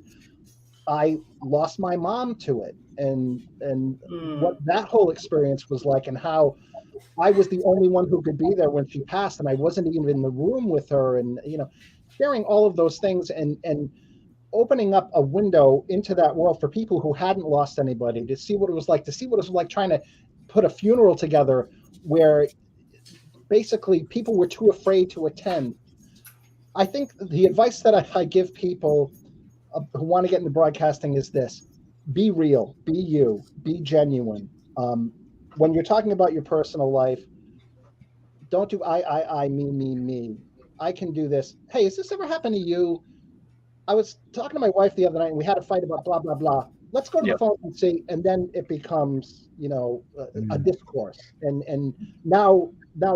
I lost my mom to it, and what that whole experience was like, and how I was the only one who could be there when she passed, and I wasn't even in the room with her, and sharing all of those things and opening up a window into that world for people who hadn't lost anybody, to see what it was like trying to put a funeral together where basically people were too afraid to attend. I think the advice that I give people who want to get into broadcasting is this: be real, be you, be genuine. When you're talking about your personal life, don't do I, me. I can do this. Hey, has this ever happened to you? I was talking to my wife the other night, and we had a fight about blah blah blah. Let's go to the phone and see, and then it becomes, a discourse, and now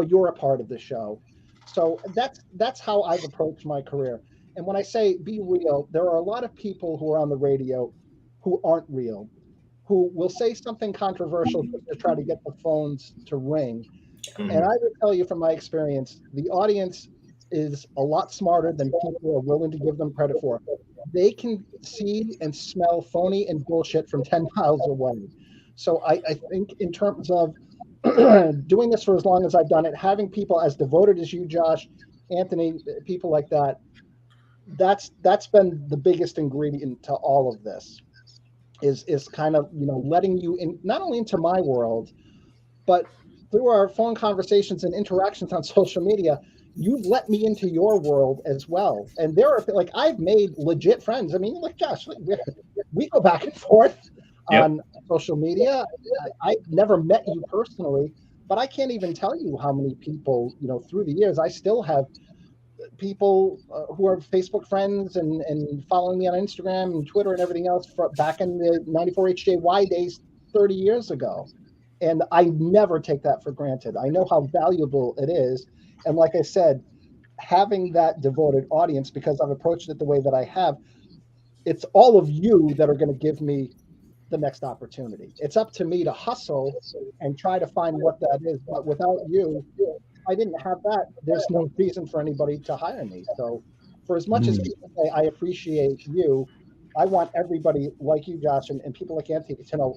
you're a part of the show. So that's how I've approached my career. And when I say be real, there are a lot of people who are on the radio who aren't real, who will say something controversial just to try to get the phones to ring. Mhm. And I will tell you from my experience, the audience is a lot smarter than people are willing to give them credit for. They can see and smell phony and bullshit from 10 miles away. So I think in terms of doing this for as long as I've done it, having people as devoted as you, Josh, Anthony, people like that, that's been the biggest ingredient to all of this is kind of, letting you in, not only into my world, but through our phone conversations and interactions on social media, you've let me into your world as well. And there are, like, I've made legit friends. I mean, like, gosh, we go back and forth on social media. I've never met you personally, but I can't even tell you how many people, through the years, I still have people who are Facebook friends and following me on Instagram and Twitter and everything else back in the 94 HJY days 30 years ago. And I never take that for granted. I know how valuable it is. And like I said, having that devoted audience, because I've approached it the way that I have, it's all of you that are going to give me the next opportunity. It's up to me to hustle and try to find what that is. But without you, if I didn't have that, there's no reason for anybody to hire me. So for as much as people say, I appreciate you, I want everybody like you, Josh, and people like Anthony to know,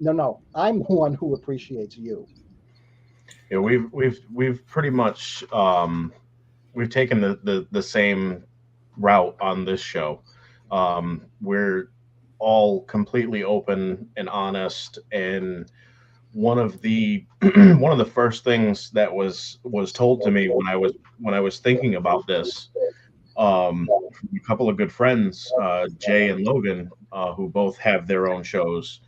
no, I'm the one who appreciates you. Yeah, we've pretty much we've taken the same route on this show. We're all completely open and honest, and one of the one of the first things that was told to me when I was thinking about this, from a couple of good friends, Jay and Logan, who both have their own shows.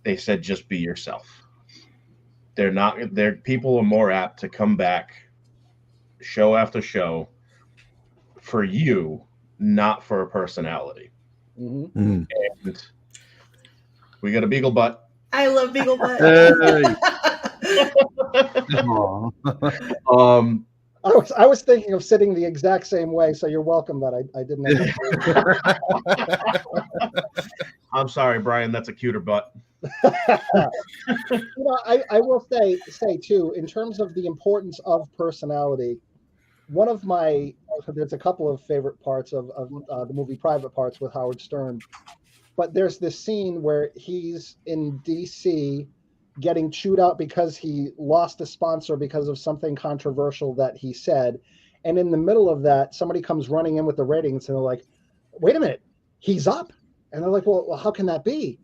They said, just be yourself. People are more apt to come back show after show for you, not for a personality. Mm-hmm. And we got a beagle butt. I love Beagle Butt. I was thinking of sitting the exact same way, so you're welcome that I didn't. I'm sorry, Brian. That's a cuter butt. I will say too, in terms of the importance of personality, there's a couple of favorite parts of the movie Private Parts with Howard Stern, but there's this scene where he's in DC getting chewed out because he lost a sponsor because of something controversial that he said. And in the middle of that, somebody comes running in with the ratings and they're like, wait a minute, he's up. And they're like, well, how can that be?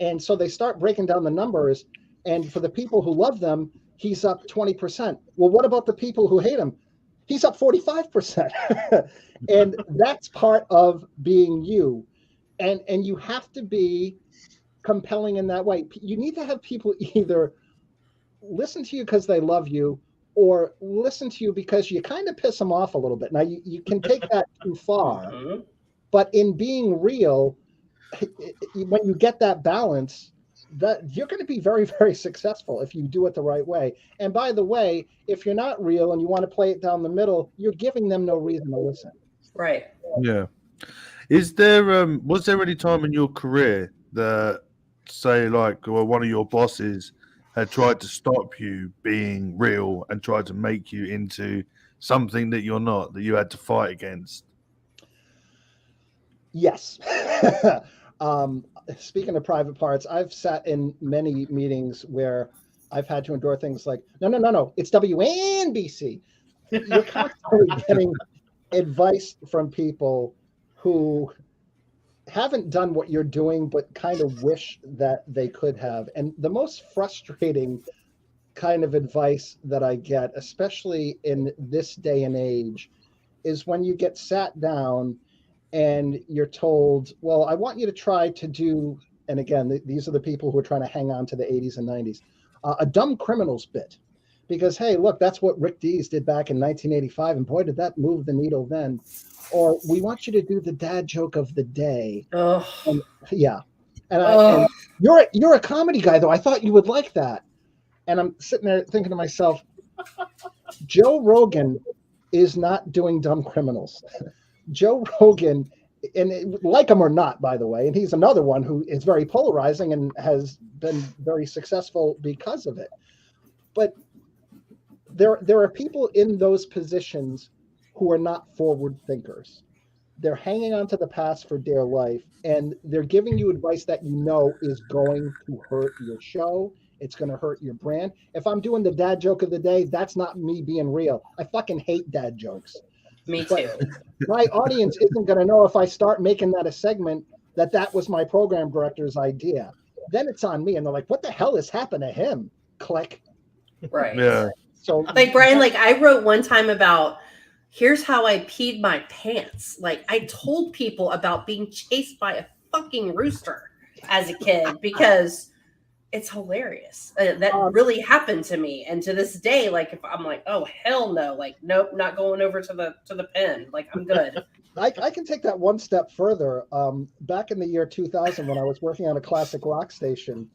And so they start breaking down the numbers. And for the people who love them, he's up 20%. Well, what about the people who hate him? He's up 45%. And that's part of being you. And you have to be compelling in that way. You need to have people either listen to you because they love you or listen to you because you kind of piss them off a little bit. Now, you can take that too far, but in being real, when you get that balance, that you're going to be very, very successful if you do it the right way. And by the way, if you're not real and you want to play it down the middle, you're giving them no reason to listen. Right. Yeah. Was there any time in your career that, say, like, one of your bosses had tried to stop you being real and tried to make you into something that you're not, that you had to fight against? Yes. Speaking of Private Parts, I've sat in many meetings where I've had to endure things like, no, it's WNBC. You're constantly getting advice from people who haven't done what you're doing, but kind of wish that they could have. And the most frustrating kind of advice that I get, especially in this day and age, is when you get sat down and you're told, well, I want you to try to do, and again, these are the people who are trying to hang on to the 80s and 90s, a dumb criminals bit. because, hey, look, that's what Rick Dees did back in 1985, and boy, did that move the needle then. Or we want you to do the dad joke of the day. Oh, And, yeah. And oh. you're a comedy guy, though. I thought you would like that. And I'm sitting there thinking to myself, Joe Rogan is not doing Dumb Criminals. Joe Rogan, like him or not, by the way, and he's another one who is very polarizing and has been very successful because of it. But there are people in those positions who are not forward thinkers. They're hanging on to the past for dear life, and they're giving you advice that you know is going to hurt your show. It's going to hurt your brand. If I'm doing the dad joke of the day, that's not me being real. I fucking hate dad jokes. Me But too. my audience isn't going to know if I start making that a segment that was my program director's idea. Then it's on me, and they're like, "What the hell has happened to him?" Click. Right. Yeah. So, Like Brian, like I wrote one time about here's how I peed my pants. Like I told people about being chased by a fucking rooster as a kid because it's hilarious. That really happened to me, and to this day, like if I'm like, oh hell no, like nope, not going over to the pen. Like I'm good. I can take that one step further. Back in the year 2000, when I was working on a classic rock station,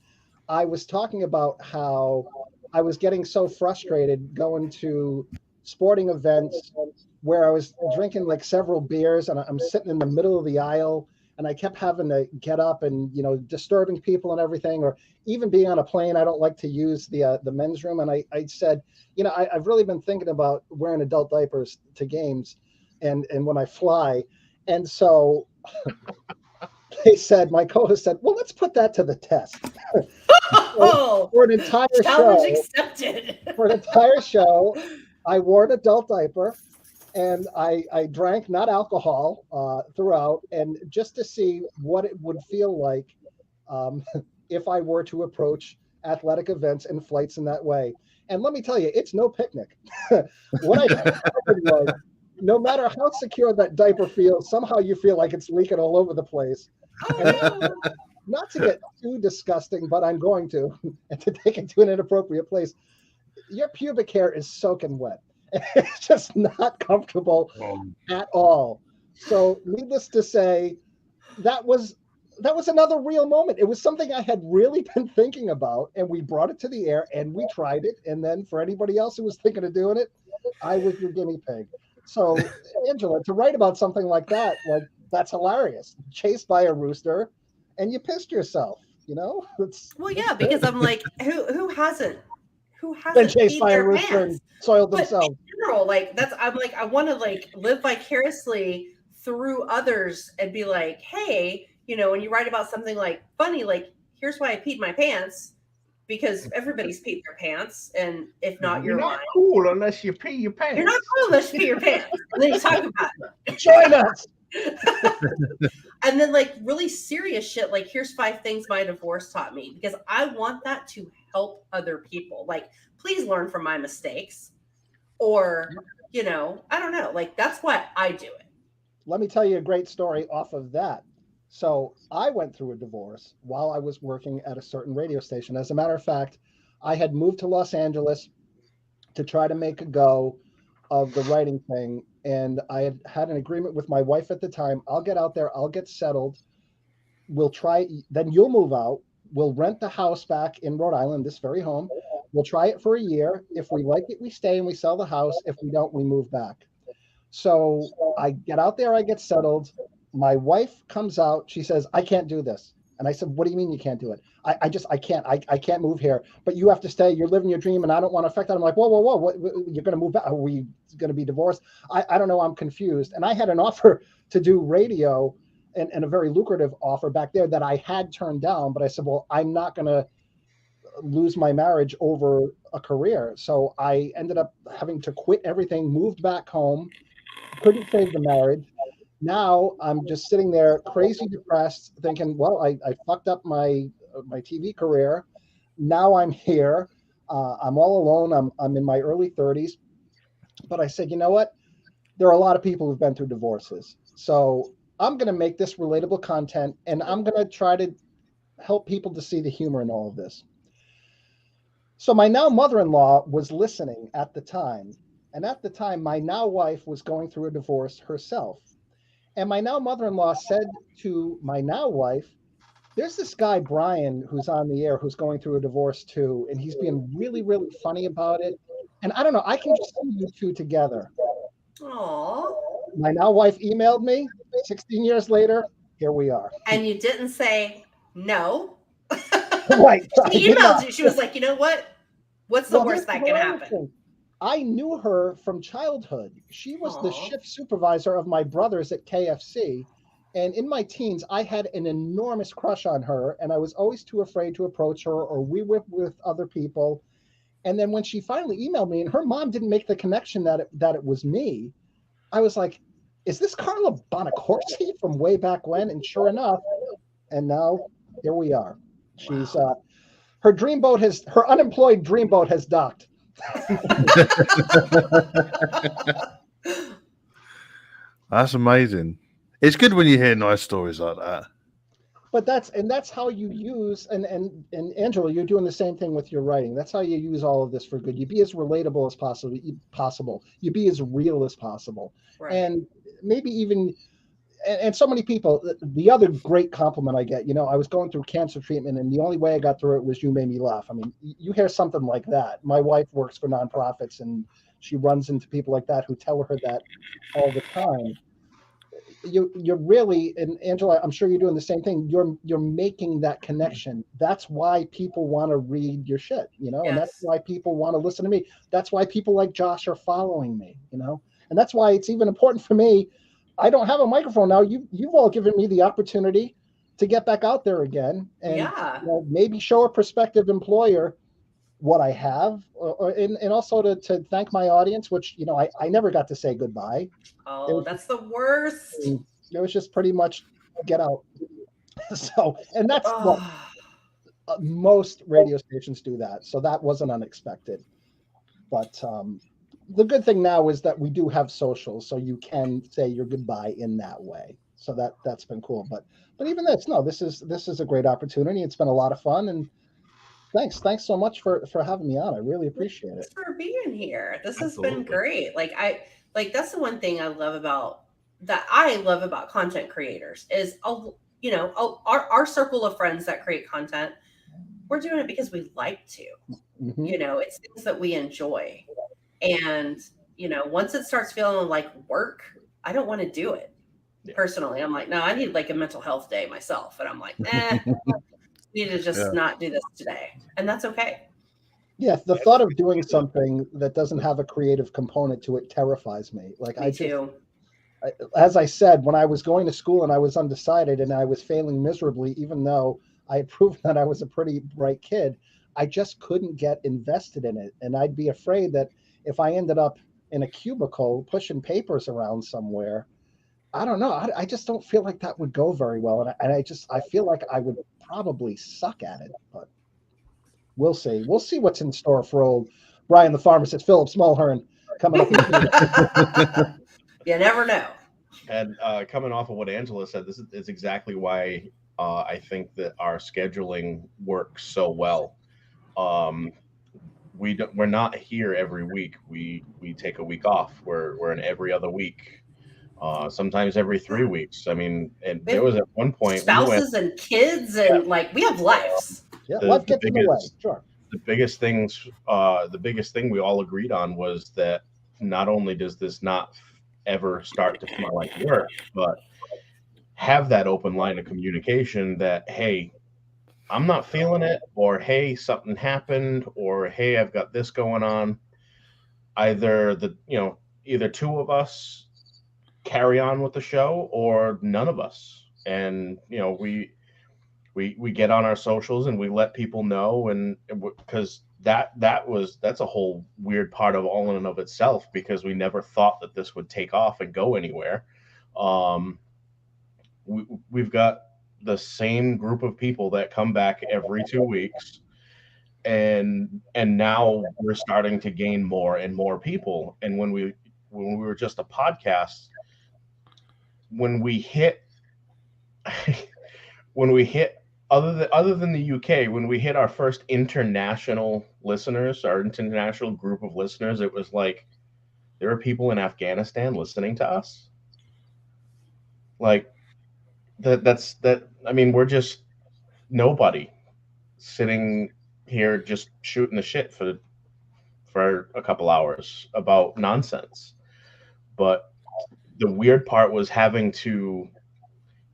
I was talking about how I was getting so frustrated going to sporting events where I was drinking like several beers and I'm sitting in the middle of the aisle and I kept having to get up and, disturbing people and everything, or even being on a plane. I don't like to use the men's room. And I said, I've really been thinking about wearing adult diapers to games and when I fly. And so my co-host said, well, let's put that to the test. Oh, for an entire challenge show, accepted. For an entire show, I wore an adult diaper and I drank not alcohol throughout, and just to see what it would feel like if I were to approach athletic events and flights in that way. And let me tell you, it's no picnic. What I discovered was, no matter how secure that diaper feels, somehow you feel like it's leaking all over the place. And not to get too disgusting, but I'm going to, and to take it to an inappropriate place. Your pubic hair is soaking wet. It's just not comfortable at all. So, needless to say, that was another real moment. It was something I had really been thinking about, and we brought it to the air and we tried it. And then for anybody else who was thinking of doing it, I was your guinea pig. So, Angela, to write about something like that, that's hilarious. Chased by a rooster, and you pissed yourself. Well, yeah, because I'm like, who hasn't been chased peed by a their rooster pants? and soiled But themselves? in general, like I'm like, I want to like live vicariously through others and be like, hey, when you write about something like funny, like here's why I peed my pants, because everybody's peed their pants, and if not, you're not lying. cool unless you pee your pants. You're not cool unless you pee your pants. And then you talk about it. Join us. And then like really serious shit, like here's 5 things my divorce taught me, because I want that to help other people. Like, please learn from my mistakes, or I don't know, like that's why I do it. Let me tell you a great story off of that. So I went through a divorce while I was working at a certain radio station. As a matter of fact, I had moved to Los Angeles to try to make a go of the writing thing. And I had an agreement with my wife at the time. I'll get out there, I'll get settled. We'll try, then you'll move out. We'll rent the house back in Rhode Island, this very home. We'll try it for a year. If we like it, we stay and we sell the house. If we don't, we move back. So I get out there, I get settled. My wife comes out. She says, I can't do this. And I said, what do you mean you can't do it? I can't move here, but you have to stay. You're living your dream and I don't want to affect that. I'm like, whoa, what, you're going to move back? Are we going to be divorced? I don't know. I'm confused. And I had an offer to do radio and a very lucrative offer back there that I had turned down. But I said, well, I'm not going to lose my marriage over a career. So I ended up having to quit everything, moved back home, couldn't save the marriage. Now I'm just sitting there crazy depressed thinking, well, I fucked up my TV career. Now I'm here. I'm all alone. I'm in my early 30s. But I said, you know what? There are a lot of people who've been through divorces. So I'm going to make this relatable content, and I'm going to try to help people to see the humor in all of this. So my now mother-in-law was listening at the time. And at the time, my now wife was going through a divorce herself. And my now mother-in-law said to my now wife, there's this guy, Brian, who's on the air, who's going through a divorce too. And he's being really, really funny about it. And I don't know, I can just see you two together. Aw. My now wife emailed me 16 years later. Here we are. And you didn't say no. Right. She emailed you. She was like, you know what? What's the Well, worst that here's can the other happen? thing. I knew her from childhood. She was the Aw. shift supervisor of my brothers at KFC. And in my teens, I had an enormous crush on her, and I was always too afraid to approach her, or we were with other people. And then when she finally emailed me, and her mom didn't make the connection that it was me, I was like, is this Carla Bonacorsi from way back when? And sure enough, and now here we are. She's her unemployed dreamboat has docked. That's amazing. It's good when you hear nice stories like that. But that's how you use and Angela, you're doing the same thing with your writing. That's how you use all of this for good. You be as relatable as possible. You be as real as possible. Right. And maybe even and so many people, the other great compliment I get, I was going through cancer treatment and the only way I got through it was you made me laugh. I mean, you hear something like that. My wife works for nonprofits and she runs into people like that who tell her that all the time. You're really, and Angela, I'm sure you're doing the same thing. You're making that connection. That's why people want to read your shit, and that's Yes. why people want to listen to me. That's why people like Josh are following me, and that's why it's even important for me. I don't have a microphone now. You've all given me the opportunity to get back out there again and Yeah. maybe show a prospective employer what I have, and also to thank my audience, which I never got to say goodbye. Oh, that's the worst. It was just pretty much get out. So, and that's what most radio stations do that. So that wasn't unexpected. But the good thing now is that we do have socials, so you can say your goodbye in that way. So that's been cool. But even this is a great opportunity. It's been a lot of fun, and thanks so much for having me on. I really appreciate it. Thanks for being here. This has been Absolutely. great. That's the one thing I love about content creators is our circle of friends that create content. We're doing it because we like to. Mm-hmm. It's things that we enjoy. And once it starts feeling like work, I don't want to do it. Yeah. Personally, I'm like, no, I need like a mental health day myself. And I'm like, need to just not do this today. And that's okay. Yeah, the thought of doing something that doesn't have a creative component to it terrifies me. Like Me too. As I said, when I was going to school and I was undecided and I was failing miserably, even though I had proven that I was a pretty bright kid, I just couldn't get invested in it. And I'd be afraid that if I ended up in a cubicle pushing papers around somewhere, I don't know. I just don't feel like that would go very well. And I feel like I would probably suck at it, but we'll see. We'll see what's in store for old Brian the pharmacist, Phillips Mulhern, coming up. You never know. And coming off of what Angela said, this is exactly why I think that our scheduling works so well. We're not here every week. We take a week off. We're in every other week. Sometimes every 3 weeks. I mean, and there was at one point spouses and kids and we have lives. Yeah, life gets in the way. Sure. The biggest thing we all agreed on was that not only does this not ever start to feel like work, but have that open line of communication that, hey, I'm not feeling it, or hey, something happened, or hey, I've got this going on. Either two of us carry on with the show or none of us. And we get on our socials and we let people know, and because that's a whole weird part of all in and of itself, because we never thought that this would take off and go anywhere. We've got the same group of people that come back every 2 weeks, and now we're starting to gain more and more people. And when we were just a podcast, when we hit other than the UK, when we hit our first international listeners, our international group of listeners, it was like there are people in Afghanistan listening to us. Like that. I mean, we're just nobody sitting here just shooting the shit for a couple hours about nonsense. But the weird part was having to,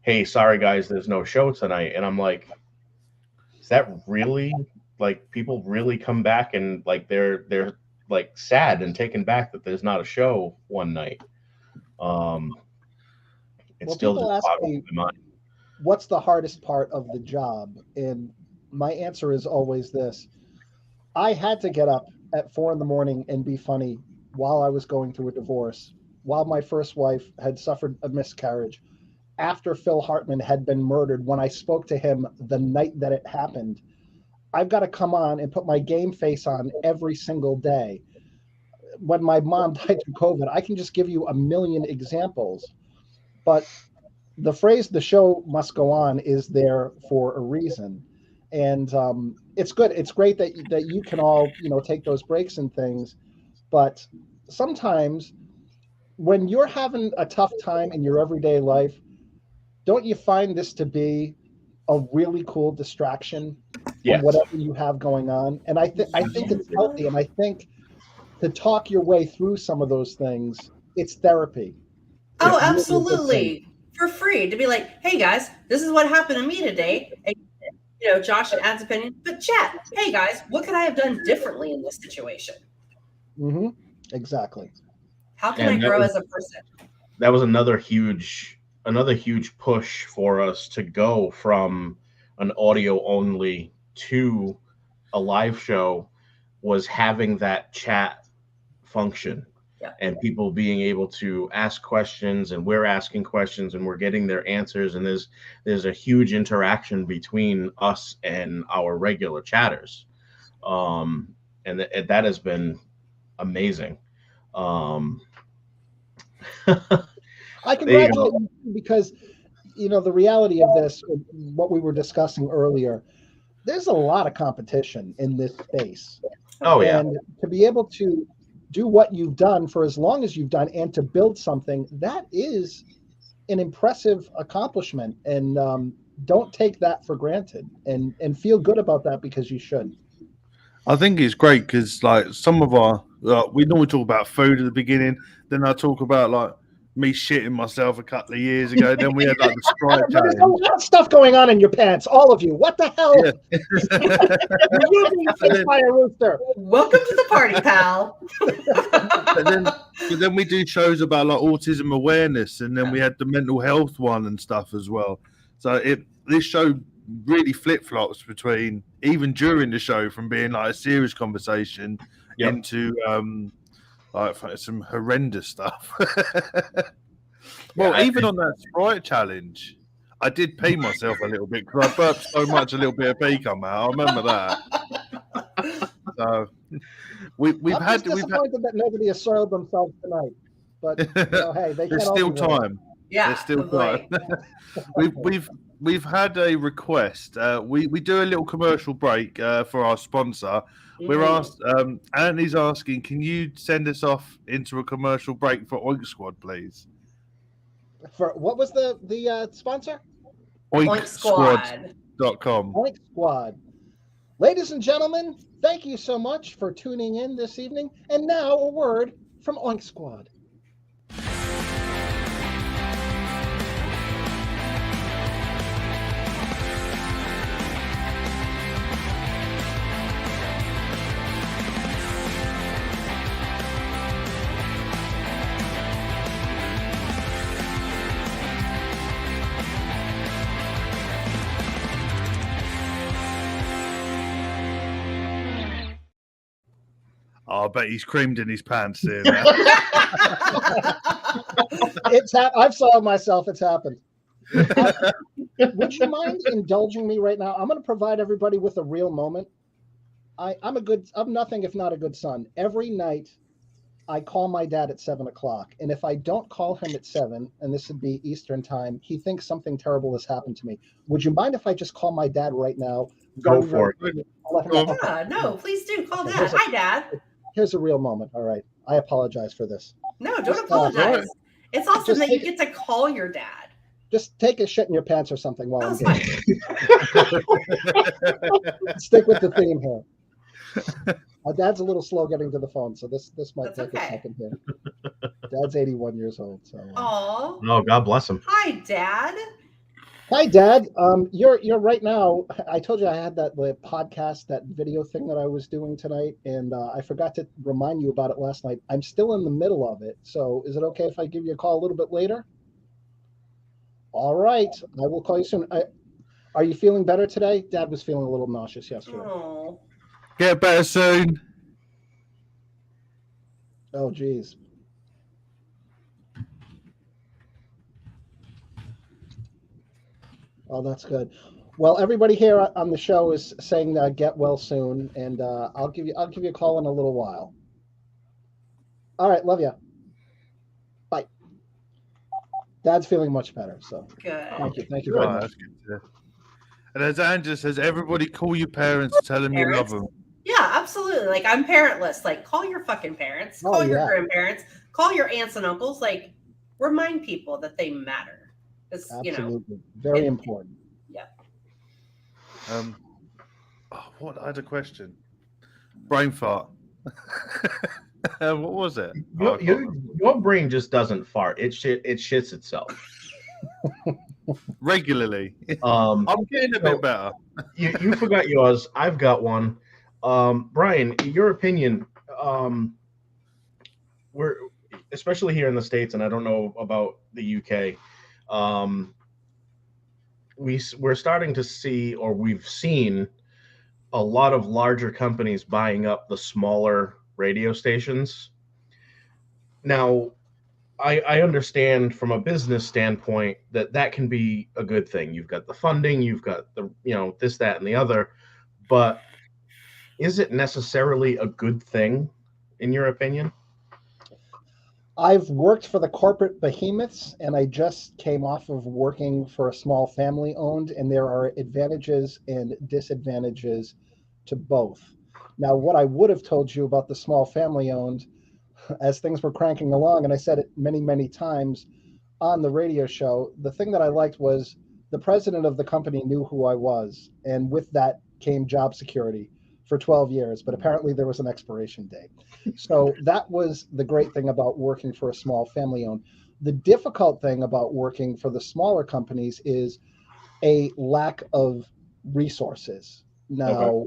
hey, sorry guys, there's no show tonight, and I'm like, is that really, like, people really come back and like they're like sad and taken back that there's not a show one night. Um, it Well, still people just ask boggles me, my mind. what's the hardest part of the job? And my answer is always this. I had to get up at 4 in the morning and be funny while I was going through a divorce, while my first wife had suffered a miscarriage, after Phil Hartman had been murdered. When I spoke to him the night that it happened, I've got to come on and put my game face on every single day. When my mom died through COVID, I can just give you a million examples. But the phrase "the show must go on" is there for a reason, and it's good. It's great that you can all take those breaks and things, but sometimes when you're having a tough time in your everyday life, don't you find this to be a really cool distraction from Yes. whatever you have going on? And I think it's healthy, and I think to talk your way through some of those things, it's therapy. Oh, It's really a good thing. absolutely. For free to be like, hey guys, this is what happened to me today. And, Josh and Ad's opinion, but chat, hey guys, what could I have done differently in this situation? Mm-hmm. Exactly. How can I And grow as a person? that was another huge push for us to go from an audio only to a live show, was having that chat function, Yeah. and people being able to ask questions, and we're asking questions and we're getting their answers, and there's a huge interaction between us and our regular chatters. And that has been amazing. um I there you congratulate go. you because the reality of this, what we were discussing earlier, there's a lot of competition in this space. Oh yeah. And to be able to do what you've done for as long as you've done and to build something, that is an impressive accomplishment. And don't take that for granted, and feel good about that, because you should. I think it's great because, like, some of our we normally talk about food at the beginning. Then I talk about like me shitting myself a couple of years ago. Then we had like the Sprite There's a challenge. lot of stuff going on in your pants, all of you. What the hell? Yeah. You're being chased by a rooster. Welcome to the party, pal. But then we do shows about like autism awareness, and then we had the mental health one and stuff as well. So this show really flip flops between, even during the show, from being like a serious conversation Yep. into like some horrendous stuff. Well, even on that Sprite challenge, I did pee myself a little bit because I burped so much a little bit of pee come out. I remember that. So we've I'm had just disappointed that nobody has soiled themselves tonight. But hey, they there's can't still all be right. time. Yeah. There's still lovely. time. We've had a request. We do a little commercial break for our sponsor. We're Mhm. asked. Anthony's asking, can you send us off into a commercial break for Oink Squad, please? For what was the sponsor? Oink Squad. Oinksquad.com. Oink Squad. Ladies and gentlemen, thank you so much for tuning in this evening. And now a word from Oink Squad. Oh, I bet he's creamed in his pants here. I've soiled myself. It's happened. Would you mind indulging me right now? I'm going to provide everybody with a real moment. I'm nothing if not a good son. Every night I call my dad at 7 o'clock, and if I don't call him at 7, and this would be Eastern time, he thinks something terrible has happened to me. Would you mind if I just call my dad right now? Go Very, for it. quickly? I'll let him know. Okay. Yeah, no, please do call Okay, Dad. Hi, Dad. Here's a real moment. All right. I apologize for this. No, don't Just, apologize. It's awesome just that you take- get to call your dad. Just take a shit in your pants or something while I'm That's doing it. Stick with the theme here. My dad's a little slow getting to the phone, so this might That's take a okay. second here. Dad's 81 years old. So. Aw. Oh, God bless him. Hi, Dad. Hi, Dad. You're right now. I told you I had that podcast, that video thing that I was doing tonight, and I forgot to remind you about it last night. I'm still in the middle of it, so is it okay if I give you a call a little bit later? All right, I will call you soon. Are you feeling better today? Dad was feeling a little nauseous yesterday. Oh. Get better soon. Oh, geez. Oh, that's good. Well, everybody here on the show is saying get well soon, and I'll give you a call in a little while. All right, love you. Bye. Dad's feeling much better, so Good. thank you very Oh, much. that's good to hear. And as Andrew says, everybody call your parents, tell them you love Parents? them. Yeah, absolutely. Like, I'm parentless. Like, call your fucking parents, Oh, call your yeah. grandparents, call your aunts and uncles. Like, remind people that they matter. It's, Absolutely, very important. Yeah. What? I had a question. Brain fart. What was it? Oh, I can't remember. Your brain just doesn't fart. It shits itself. Regularly. Um, I'm getting a bit better. you forgot yours. I've got one. Brian, your opinion. We're especially here in the States, and I don't know about the UK. We're starting to see, or we've seen, a lot of larger companies buying up the smaller radio stations. Now, I understand from a business standpoint that can be a good thing. You've got the funding, you've got the, this, that, and the other, but is it necessarily a good thing, in your opinion? I've worked for the corporate behemoths, and I just came off of working for a small family owned, and there are advantages and disadvantages to both. Now, what I would have told you about the small family owned, as things were cranking along, and I said it many, many times on the radio show, the thing that I liked was the president of the company knew who I was, and with that came job security for 12 years, but apparently there was an expiration date. So that was the great thing about working for a small family owned. The difficult thing about working for the smaller companies is a lack of resources. Now,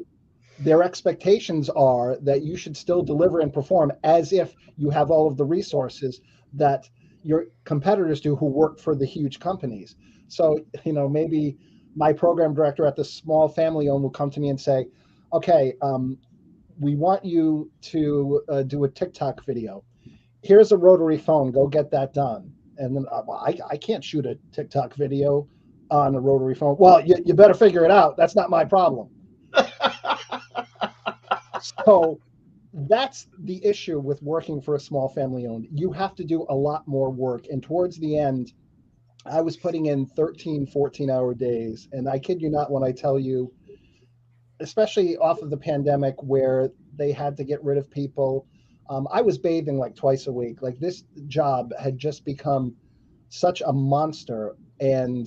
their expectations are that you should still deliver and perform as if you have all of the resources that your competitors do who work for the huge companies. So, maybe my program director at the small family owned will come to me and say, okay, we want you to do a TikTok video. Here's a rotary phone. Go get that done. And then I can't shoot a TikTok video on a rotary phone. Well, you better figure it out. That's not my problem. So that's the issue with working for a small family owned. You have to do a lot more work. And towards the end, I was putting in 13, 14-hour days. And I kid you not when I tell you, especially off of the pandemic where they had to get rid of people, I was bathing like twice a week. Like, this job had just become such a monster. And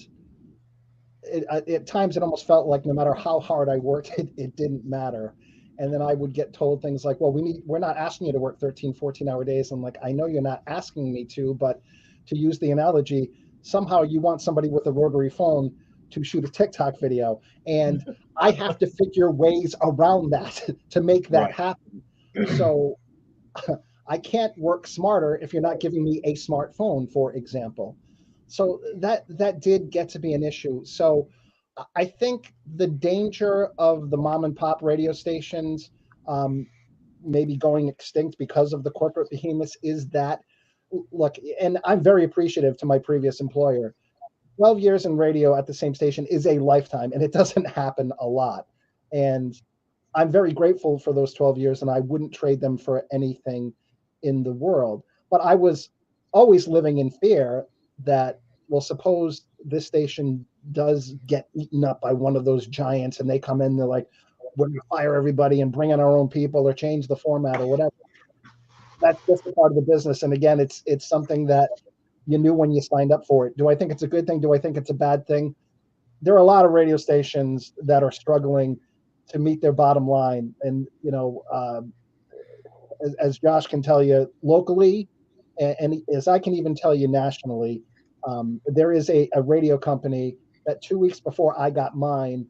at times it almost felt like no matter how hard I worked, it didn't matter. And then I would get told things like, well, we're not asking you to work 13, 14-hour days. I'm like, I know you're not asking me to, but to use the analogy, somehow you want somebody with a rotary phone to shoot a TikTok video. And I have to figure ways around that to make that happen. So I can't work smarter if you're not giving me a smartphone, for example. So that did get to be an issue. So I think the danger of the mom and pop radio stations maybe going extinct because of the corporate behemoths is that, look, and I'm very appreciative to my previous employer. 12 years in radio at the same station is a lifetime, and it doesn't happen a lot. And I'm very grateful for those 12 years, and I wouldn't trade them for anything in the world. But I was always living in fear that, well, suppose this station does get eaten up by one of those giants and they come in, they're like, we're going to fire everybody and bring in our own people or change the format or whatever. That's just a part of the business. And again, it's something that you knew when you signed up for it. Do I think it's a good thing? Do I think it's a bad thing? There are a lot of radio stations that are struggling to meet their bottom line. And, as Josh can tell you locally, and as I can even tell you nationally, there is a radio company that 2 weeks before I got mine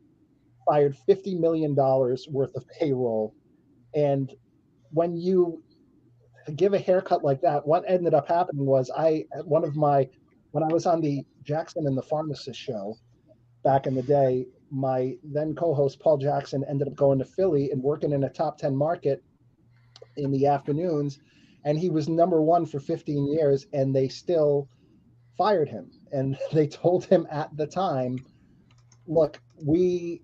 fired $50 million worth of payroll. And when you give a haircut like that, what ended up happening was when I was on the Jackson and the Pharmacist show back in the day, my then co-host Paul Jackson ended up going to Philly and working in a top 10 market in the afternoons, and he was number one for 15 years, and they still fired him. And they told him at the time, look, we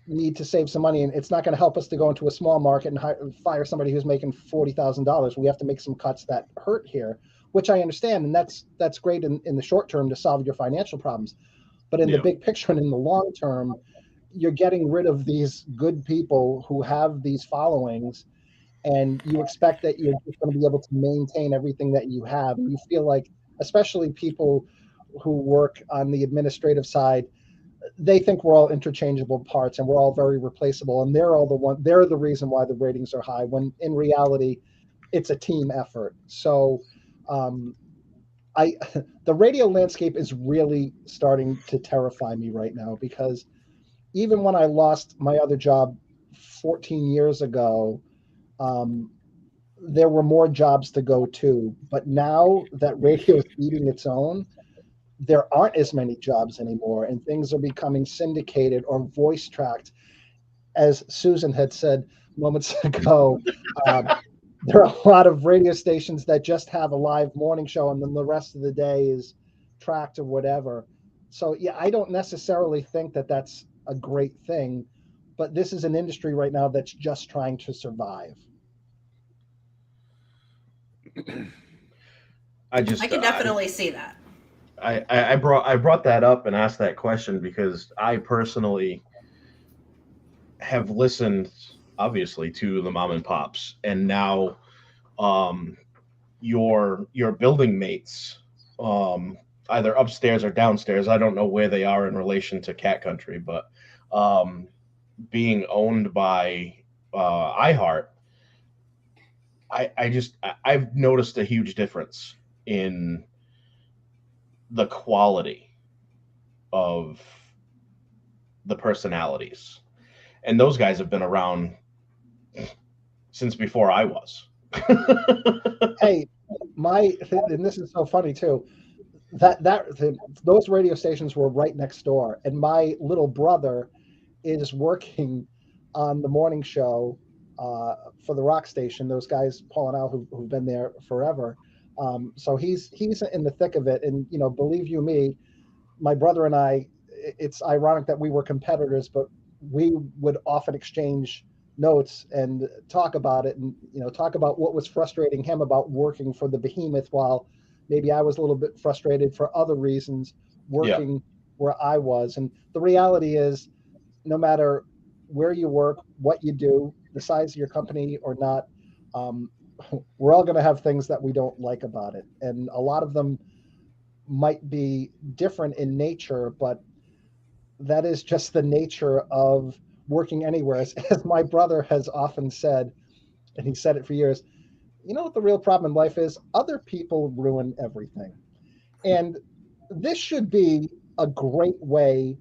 need to save some money, and it's not going to help us to go into a small market and fire somebody who's making $40,000. We have to make some cuts that hurt here, which I understand, and that's great in the short term to solve your financial problems. But in the big picture and in the long term, you're getting rid of these good people who have these followings, and you expect that you're just going to be able to maintain everything that you have. And you feel like, especially people who work on the administrative side, they think we're all interchangeable parts and we're all very replaceable, and they're the reason why the ratings are high, when in reality it's a team effort. So the radio landscape is really starting to terrify me right now, because even when I lost my other job 14 years ago, there were more jobs to go to. But now that radio is eating its own, there aren't as many jobs anymore, and things are becoming syndicated or voice tracked. As Susan had said moments ago, there are a lot of radio stations that just have a live morning show, and then the rest of the day is tracked or whatever. So yeah, I don't necessarily think that that's a great thing, but this is an industry right now that's just trying to survive. I can definitely see that. I brought that up and asked that question because I personally have listened, obviously, to the mom and pops, and now your building mates, either upstairs or downstairs, I don't know where they are in relation to Cat Country, but being owned by iHeart, I've noticed a huge difference in the quality of the personalities, and those guys have been around since before I was. Hey, and this is so funny too, those radio stations were right next door, and my little brother is working on the morning show for the rock station. Those guys, Paul and Al, who've been there forever. So he's in the thick of it, and believe you me, my brother and I, it's ironic that we were competitors, but we would often exchange notes and talk about it, and talk about what was frustrating him about working for the behemoth, while maybe I was a little bit frustrated for other reasons working where I was. And the reality is, no matter where you work, what you do, the size of your company or not, we're all going to have things that we don't like about it. And a lot of them might be different in nature, but that is just the nature of working anywhere. As my brother has often said, and he said it for years, you know what the real problem in life is? Other people ruin everything. And this should be a great way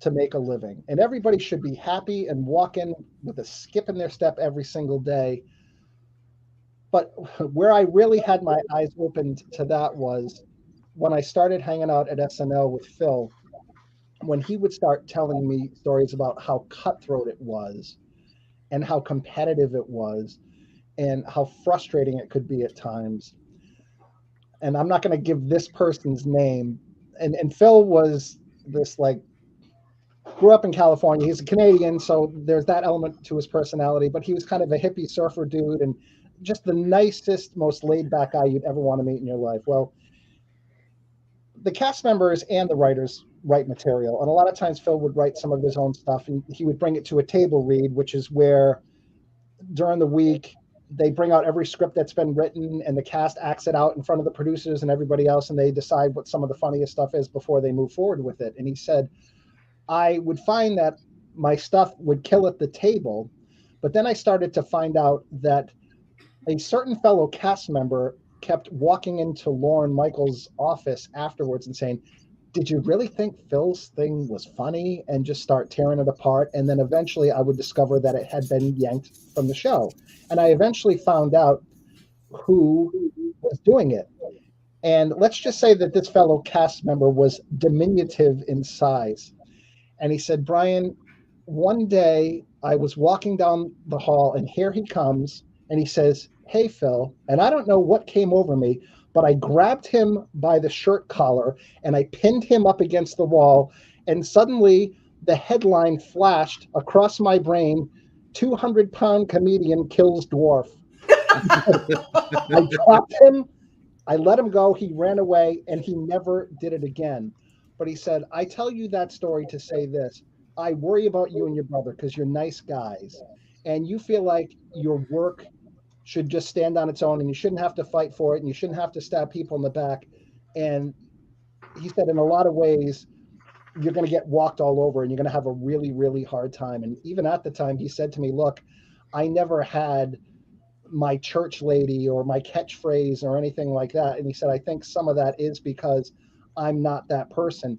to make a living. And everybody should be happy and walk in with a skip in their step every single day. But where I really had my eyes opened to that was when I started hanging out at SNL with Phil, when he would start telling me stories about how cutthroat it was and how competitive it was and how frustrating it could be at times. And I'm not going to give this person's name. And Phil was this, like, grew up in California. He's a Canadian, so there's that element to his personality, but he was kind of a hippie surfer dude. And just the nicest, most laid back guy you'd ever want to meet in your life. Well, the cast members and the writers write material, and a lot of times Phil would write some of his own stuff, and he would bring it to a table read, which is where during the week they bring out every script that's been written, and the cast acts it out in front of the producers and everybody else, and they decide what some of the funniest stuff is before they move forward with it. And he said, I would find that my stuff would kill at the table, but then I started to find out that a certain fellow cast member kept walking into Lorne Michaels' office afterwards and saying, did you really think Phil's thing was funny? And just start tearing it apart. And then eventually I would discover that it had been yanked from the show. And I eventually found out who was doing it. And let's just say that this fellow cast member was diminutive in size. And he said, Brian, one day I was walking down the hall and here he comes. And he says, hey, Phil. And I don't know what came over me, but I grabbed him by the shirt collar and I pinned him up against the wall. And suddenly the headline flashed across my brain, 200-pound comedian kills dwarf. I dropped him. I let him go. He ran away and he never did it again. But he said, I tell you that story to say this. I worry about you and your brother because you're nice guys. And you feel like your work should just stand on its own and you shouldn't have to fight for it and you shouldn't have to stab people in the back. And he said, in a lot of ways, you're going to get walked all over and you're going to have a really, really hard time. And even at the time, he said to me, look, I never had my church lady or my catchphrase or anything like that. And he said, I think some of that is because I'm not that person.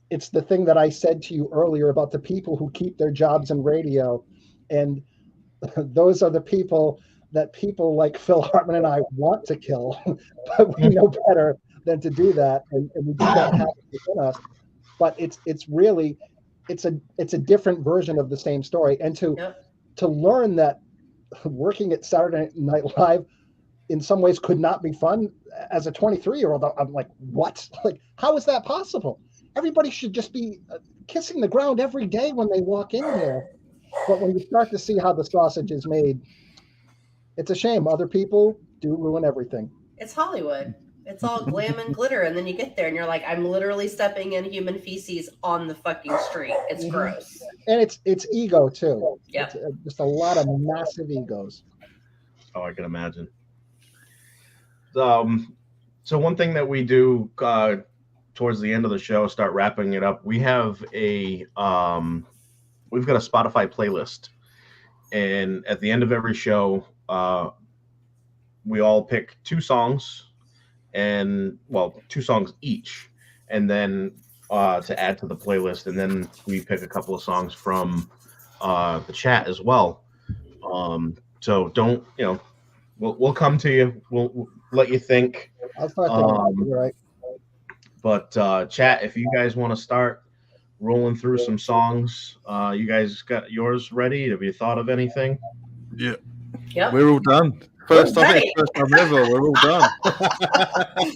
It's the thing that I said to you earlier about the people who keep their jobs in radio. And those are the people that people like Phil Hartman and I want to kill, but we know better than to do that. And we do not have it within us. But it's really, it's a different version of the same story. And to learn that working at Saturday Night Live in some ways could not be fun as a 23-year-old, I'm like, what? Like, how is that possible? Everybody should just be kissing the ground every day when they walk in here. But when you start to see how the sausage is made, it's a shame. Other people do ruin everything. It's Hollywood. It's all glam and glitter. And then you get there and you're like, I'm literally stepping in human feces on the fucking street. It's gross. And it's ego too. Yeah. Just a lot of massive egos. Oh, I can imagine. So one thing that we do towards the end of the show, start wrapping it up, we have we've got a Spotify playlist. And at the end of every show, we all pick two songs each, and then to add to the playlist. And then we pick a couple of songs from the chat as well. So don't, we'll come to you. We'll let you think. I'll start thinking, you're right. But chat, if you guys want to start rolling through some songs, you guys got yours ready? Have you thought of anything? Yeah. Yep. We're all done. First time ever. We're all done.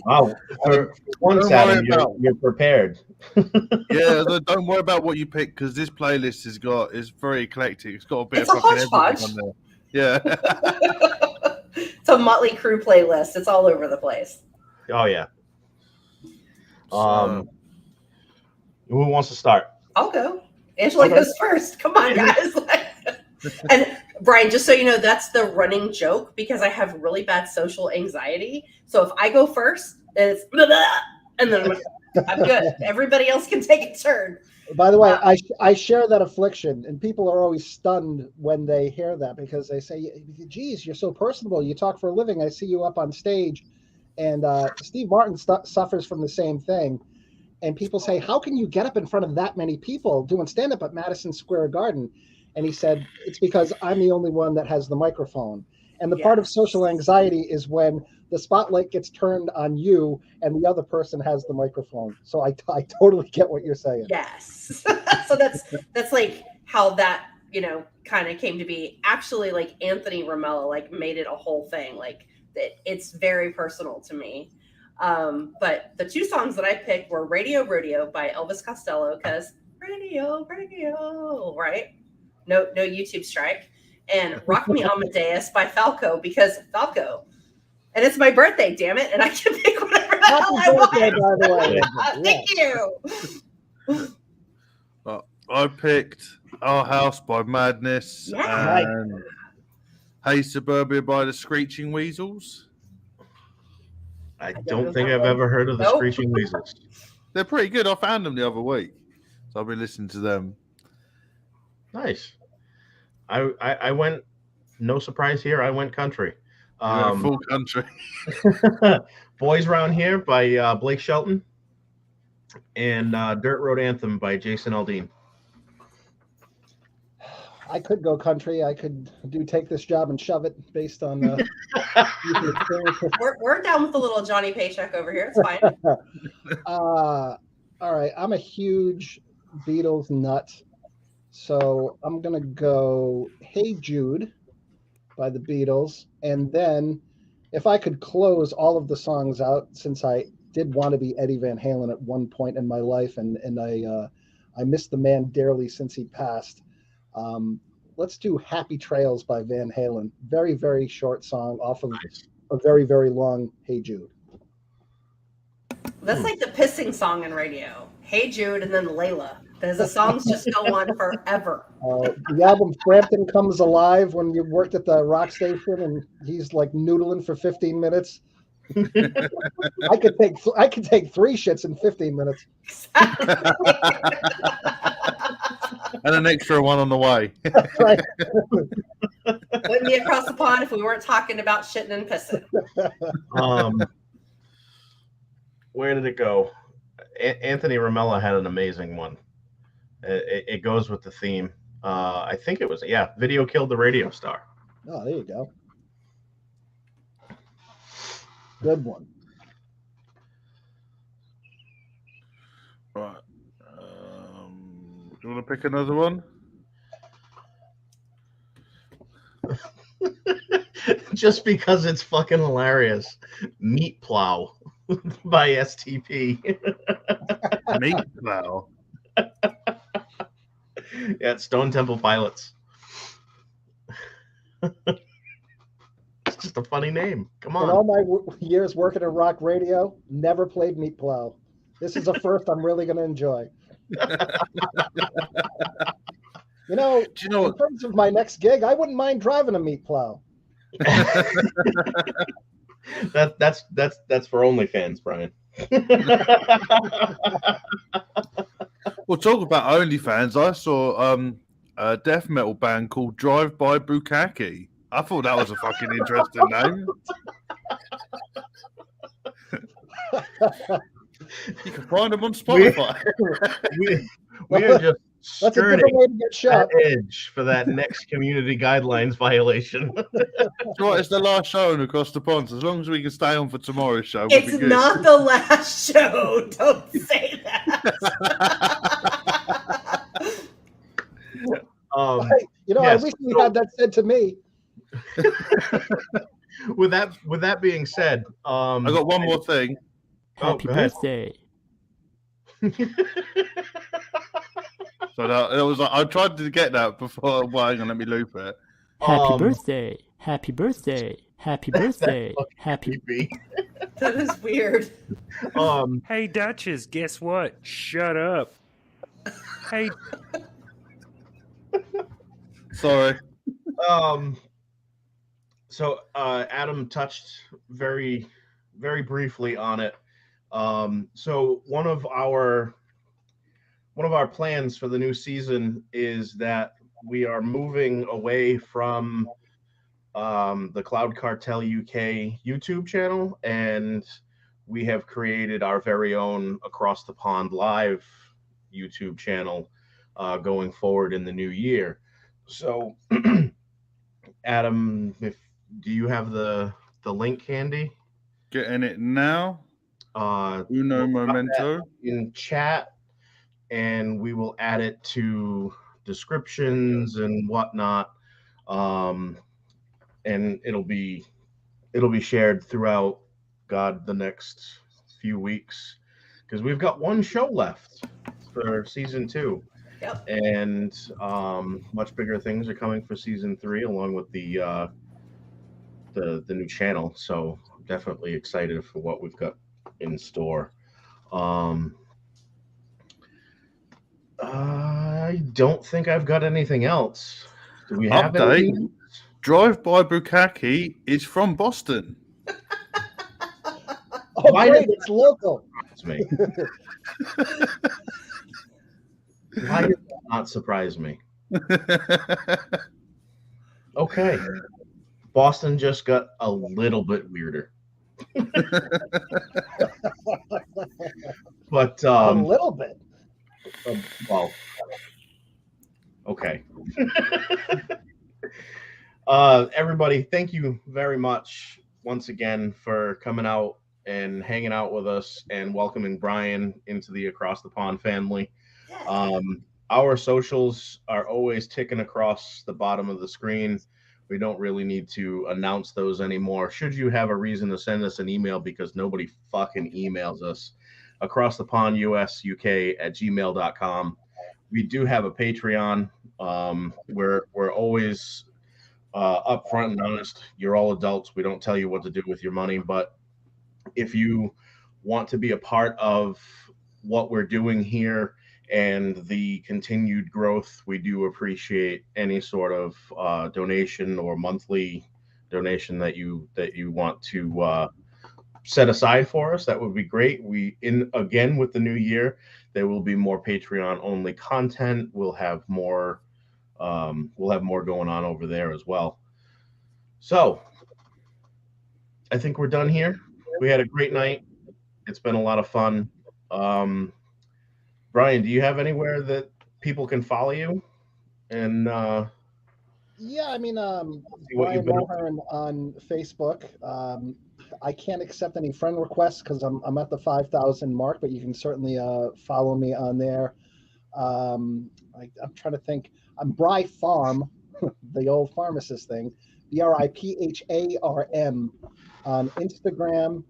Wow. For once, Adam, you're prepared. Yeah, don't worry about what you pick because this playlist is very eclectic. It's got a bit It's of a fucking everything hodgepodge. on there. Yeah. It's a Motley Crue playlist. It's all over the place. Oh yeah. Who wants to start? I'll go. Angela goes first. Come on, guys. And Brian, just so you know, that's the running joke because I have really bad social anxiety. So if I go first, it's blah, blah, and then I'm good. Everybody else can take a turn. By the way, I share that affliction, and people are always stunned when they hear that because they say, geez, you're so personable. You talk for a living. I see you up on stage. And Steve Martin suffers from the same thing. And people say, how can you get up in front of that many people doing stand-up at Madison Square Garden? And he said, it's because I'm the only one that has the microphone. And the part of social anxiety is when the spotlight gets turned on you and the other person has the microphone. So I totally get what you're saying. Yes. So that's like how that, kind of came to be. Actually, like Anthony Romello, like made it a whole thing. Like it's very personal to me. But the two songs that I picked were Radio Rodeo by Elvis Costello, because radio, right? No YouTube strike. and Rock Me Amadeus by Falco because Falco. And it's my birthday, damn it, and I can pick whatever the hell I birthday, want. by the way. Thank you. I picked Our House by Madness Yeah. and Hey Suburbia by the Screeching Weasels. I don't don't know think that I've one. ever heard of the Nope. Screeching Weasels. They're pretty good. I found them the other week, so I'll be listening to them. Nice. I went, no surprise here, I went country. Full country. Boys Round Here by Blake Shelton and Dirt Road Anthem by Jason Aldean. I could go country. I could do Take This Job and Shove It based on We're down with a little Johnny Paycheck over here. It's fine. all right. I'm a huge Beatles nut. So I'm going to go Hey Jude by the Beatles. And then if I could close all of the songs out, since I did want to be Eddie Van Halen at one point in my life, and I missed the man dearly since he passed. Let's do Happy Trails by Van Halen. Very, very short song off of a very, very long Hey Jude. That's like the pissing song in radio. Hey Jude and then Layla. Because the songs just go on forever. The album Frampton Comes Alive when you worked at the rock station and he's like noodling for 15 minutes. I could take 3 shits in 15 minutes. And an extra one on the way. Right. Wouldn't be across the pond if we weren't talking about shitting and pissing. Where did it go? Anthony Ramella had an amazing one. It goes with the theme. I think it was, Video Killed the Radio Star. Oh, there you go. Good one. Right. Do you want to pick another one? Just because it's fucking hilarious. Meat Plow by STP. Meat Plow. Yeah, it's Stone Temple Pilots. It's just a funny name. Come on. In all my years working at rock radio, never played Meat Plow. This is a first I'm really going to enjoy. You know, in terms of my next gig, I wouldn't mind driving a Meat Plow. That's for OnlyFans, Brian. Well, talk about OnlyFans. I saw a death metal band called Drive By Bukkake. I thought that was a fucking interesting name. You can find them on Spotify. We are just That's a skirting different way to get shot. that edge for that next community guidelines violation. That's right, it's the last show on Across the Pond. As long as we can stay on for tomorrow's show, we'll It's be good. not the last show. Don't say that. I wish you had that said to me. With that being said, I got one more thing. Happy birthday. So it was like I tried to get that before. Well, hang on, let me loop it. Happy birthday. Happy birthday. Happy birthday. Happy. That is weird. Hey, Duchess, guess what? Shut up. Hey. Sorry. So Adam touched very, very briefly on it. So one of our plans for the new season is that we are moving away from the Cloud Cartel UK YouTube channel, and we have created our very own Across the Pond Live YouTube channel going forward in the new year. So, Adam, do you have the link handy? Getting it now. Uno we'll momento in chat, and we will add it to descriptions and whatnot, and it'll be shared throughout the next few weeks, because we've got one show left for season 2. Yep. And much bigger things are coming for season 3, along with the new channel. So I'm definitely excited for what we've got in store. I don't think I've got anything else. Do we have Update. anything? Drive by Bukaki is from Boston. Oh, Why great! did It's local. Me. Why did that not surprise me? Okay. Boston just got a little bit weirder. But A little bit. well, okay. Everybody, thank you very much once again for coming out and hanging out with us and welcoming Brian into the Across the Pond family. Our socials are always ticking across the bottom of the screen. We don't really need to announce those anymore. Should you have a reason to send us an email, because nobody fucking emails us, across the pond US UK at gmail.com. We do have a Patreon. We're always upfront and honest. You're all adults. We don't tell you what to do with your money, but if you want to be a part of what we're doing here and the continued growth, we do appreciate any sort of donation or monthly donation that you want to set aside for us. That would be great. Again with the new year, there will be more Patreon only content. We'll have more going on over there as well. So I think we're done here. We had a great night. It's been a lot of fun. Brian, do you have anywhere that people can follow you? And Yeah, I mean, what you've Brian been Mulhern on Facebook. I can't accept any friend requests because I'm at the 5,000 mark, but you can certainly follow me on there. I'm trying to think. I'm Bry Farm, the old pharmacist thing. BRIPHARM on Instagram.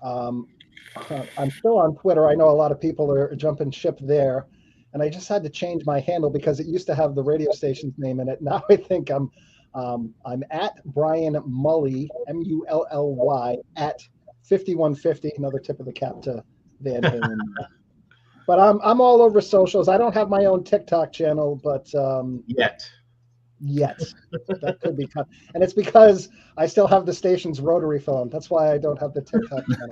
I'm still on Twitter. I know a lot of people are jumping ship there, and I just had to change my handle because it used to have the radio station's name in it. Now I think I'm at Brian Mully, MULLY, at 5150. Another tip of the cap to Van Halen. But I'm all over socials. I don't have my own TikTok channel, but yet that could be tough. And it's because I still have the station's rotary phone. That's why I don't have the TikTok channel.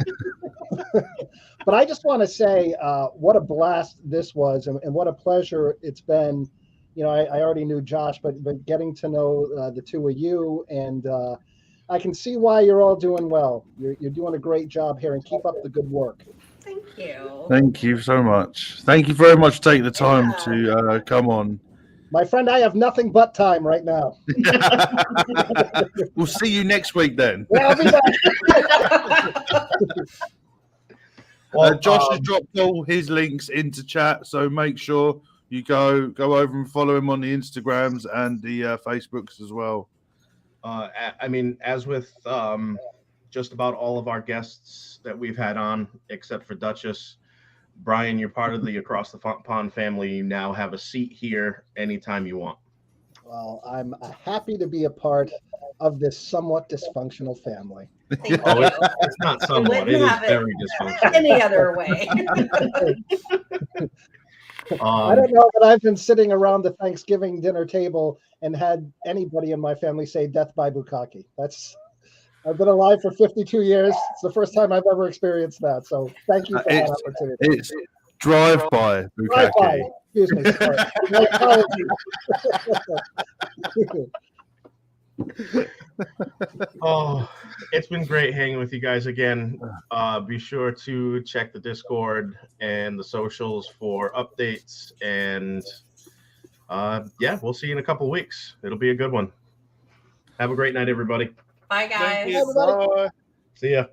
But I just want to say what a blast this was, and what a pleasure it's been. You know, I already knew Josh, but getting to know the two of you, and I can see why you're all doing well. You're doing a great job here, and keep up the good work. Thank you. Thank you so much. Thank you very much for taking the time to come on. My friend, I have nothing but time right now. We'll see you next week then. Yeah, I'll be back. Well, Josh has dropped all his links into chat, so make sure you go over and follow him on the Instagrams and the Facebooks as well. I mean, as with just about all of our guests that we've had on, except for Duchess, Brian, you're part of the Across the Pond family. You now have a seat here anytime you want. Well, I'm happy to be a part of this somewhat dysfunctional family. It's not somewhat. It is very dysfunctional. Any other way. I don't know that I've been sitting around the Thanksgiving dinner table and had anybody in my family say "death by bukkake." I've been alive for 52 years. It's the first time I've ever experienced that. So thank you for that opportunity. It's drive-by bukkake. Drive-by. Excuse me. Sorry. My apologies. Oh, it's been great hanging with you guys again. Be sure to check the Discord and the socials for updates. And yeah, we'll see you in a couple weeks. It'll be a good one. Have a great night, everybody. Bye, guys. Bye. See ya.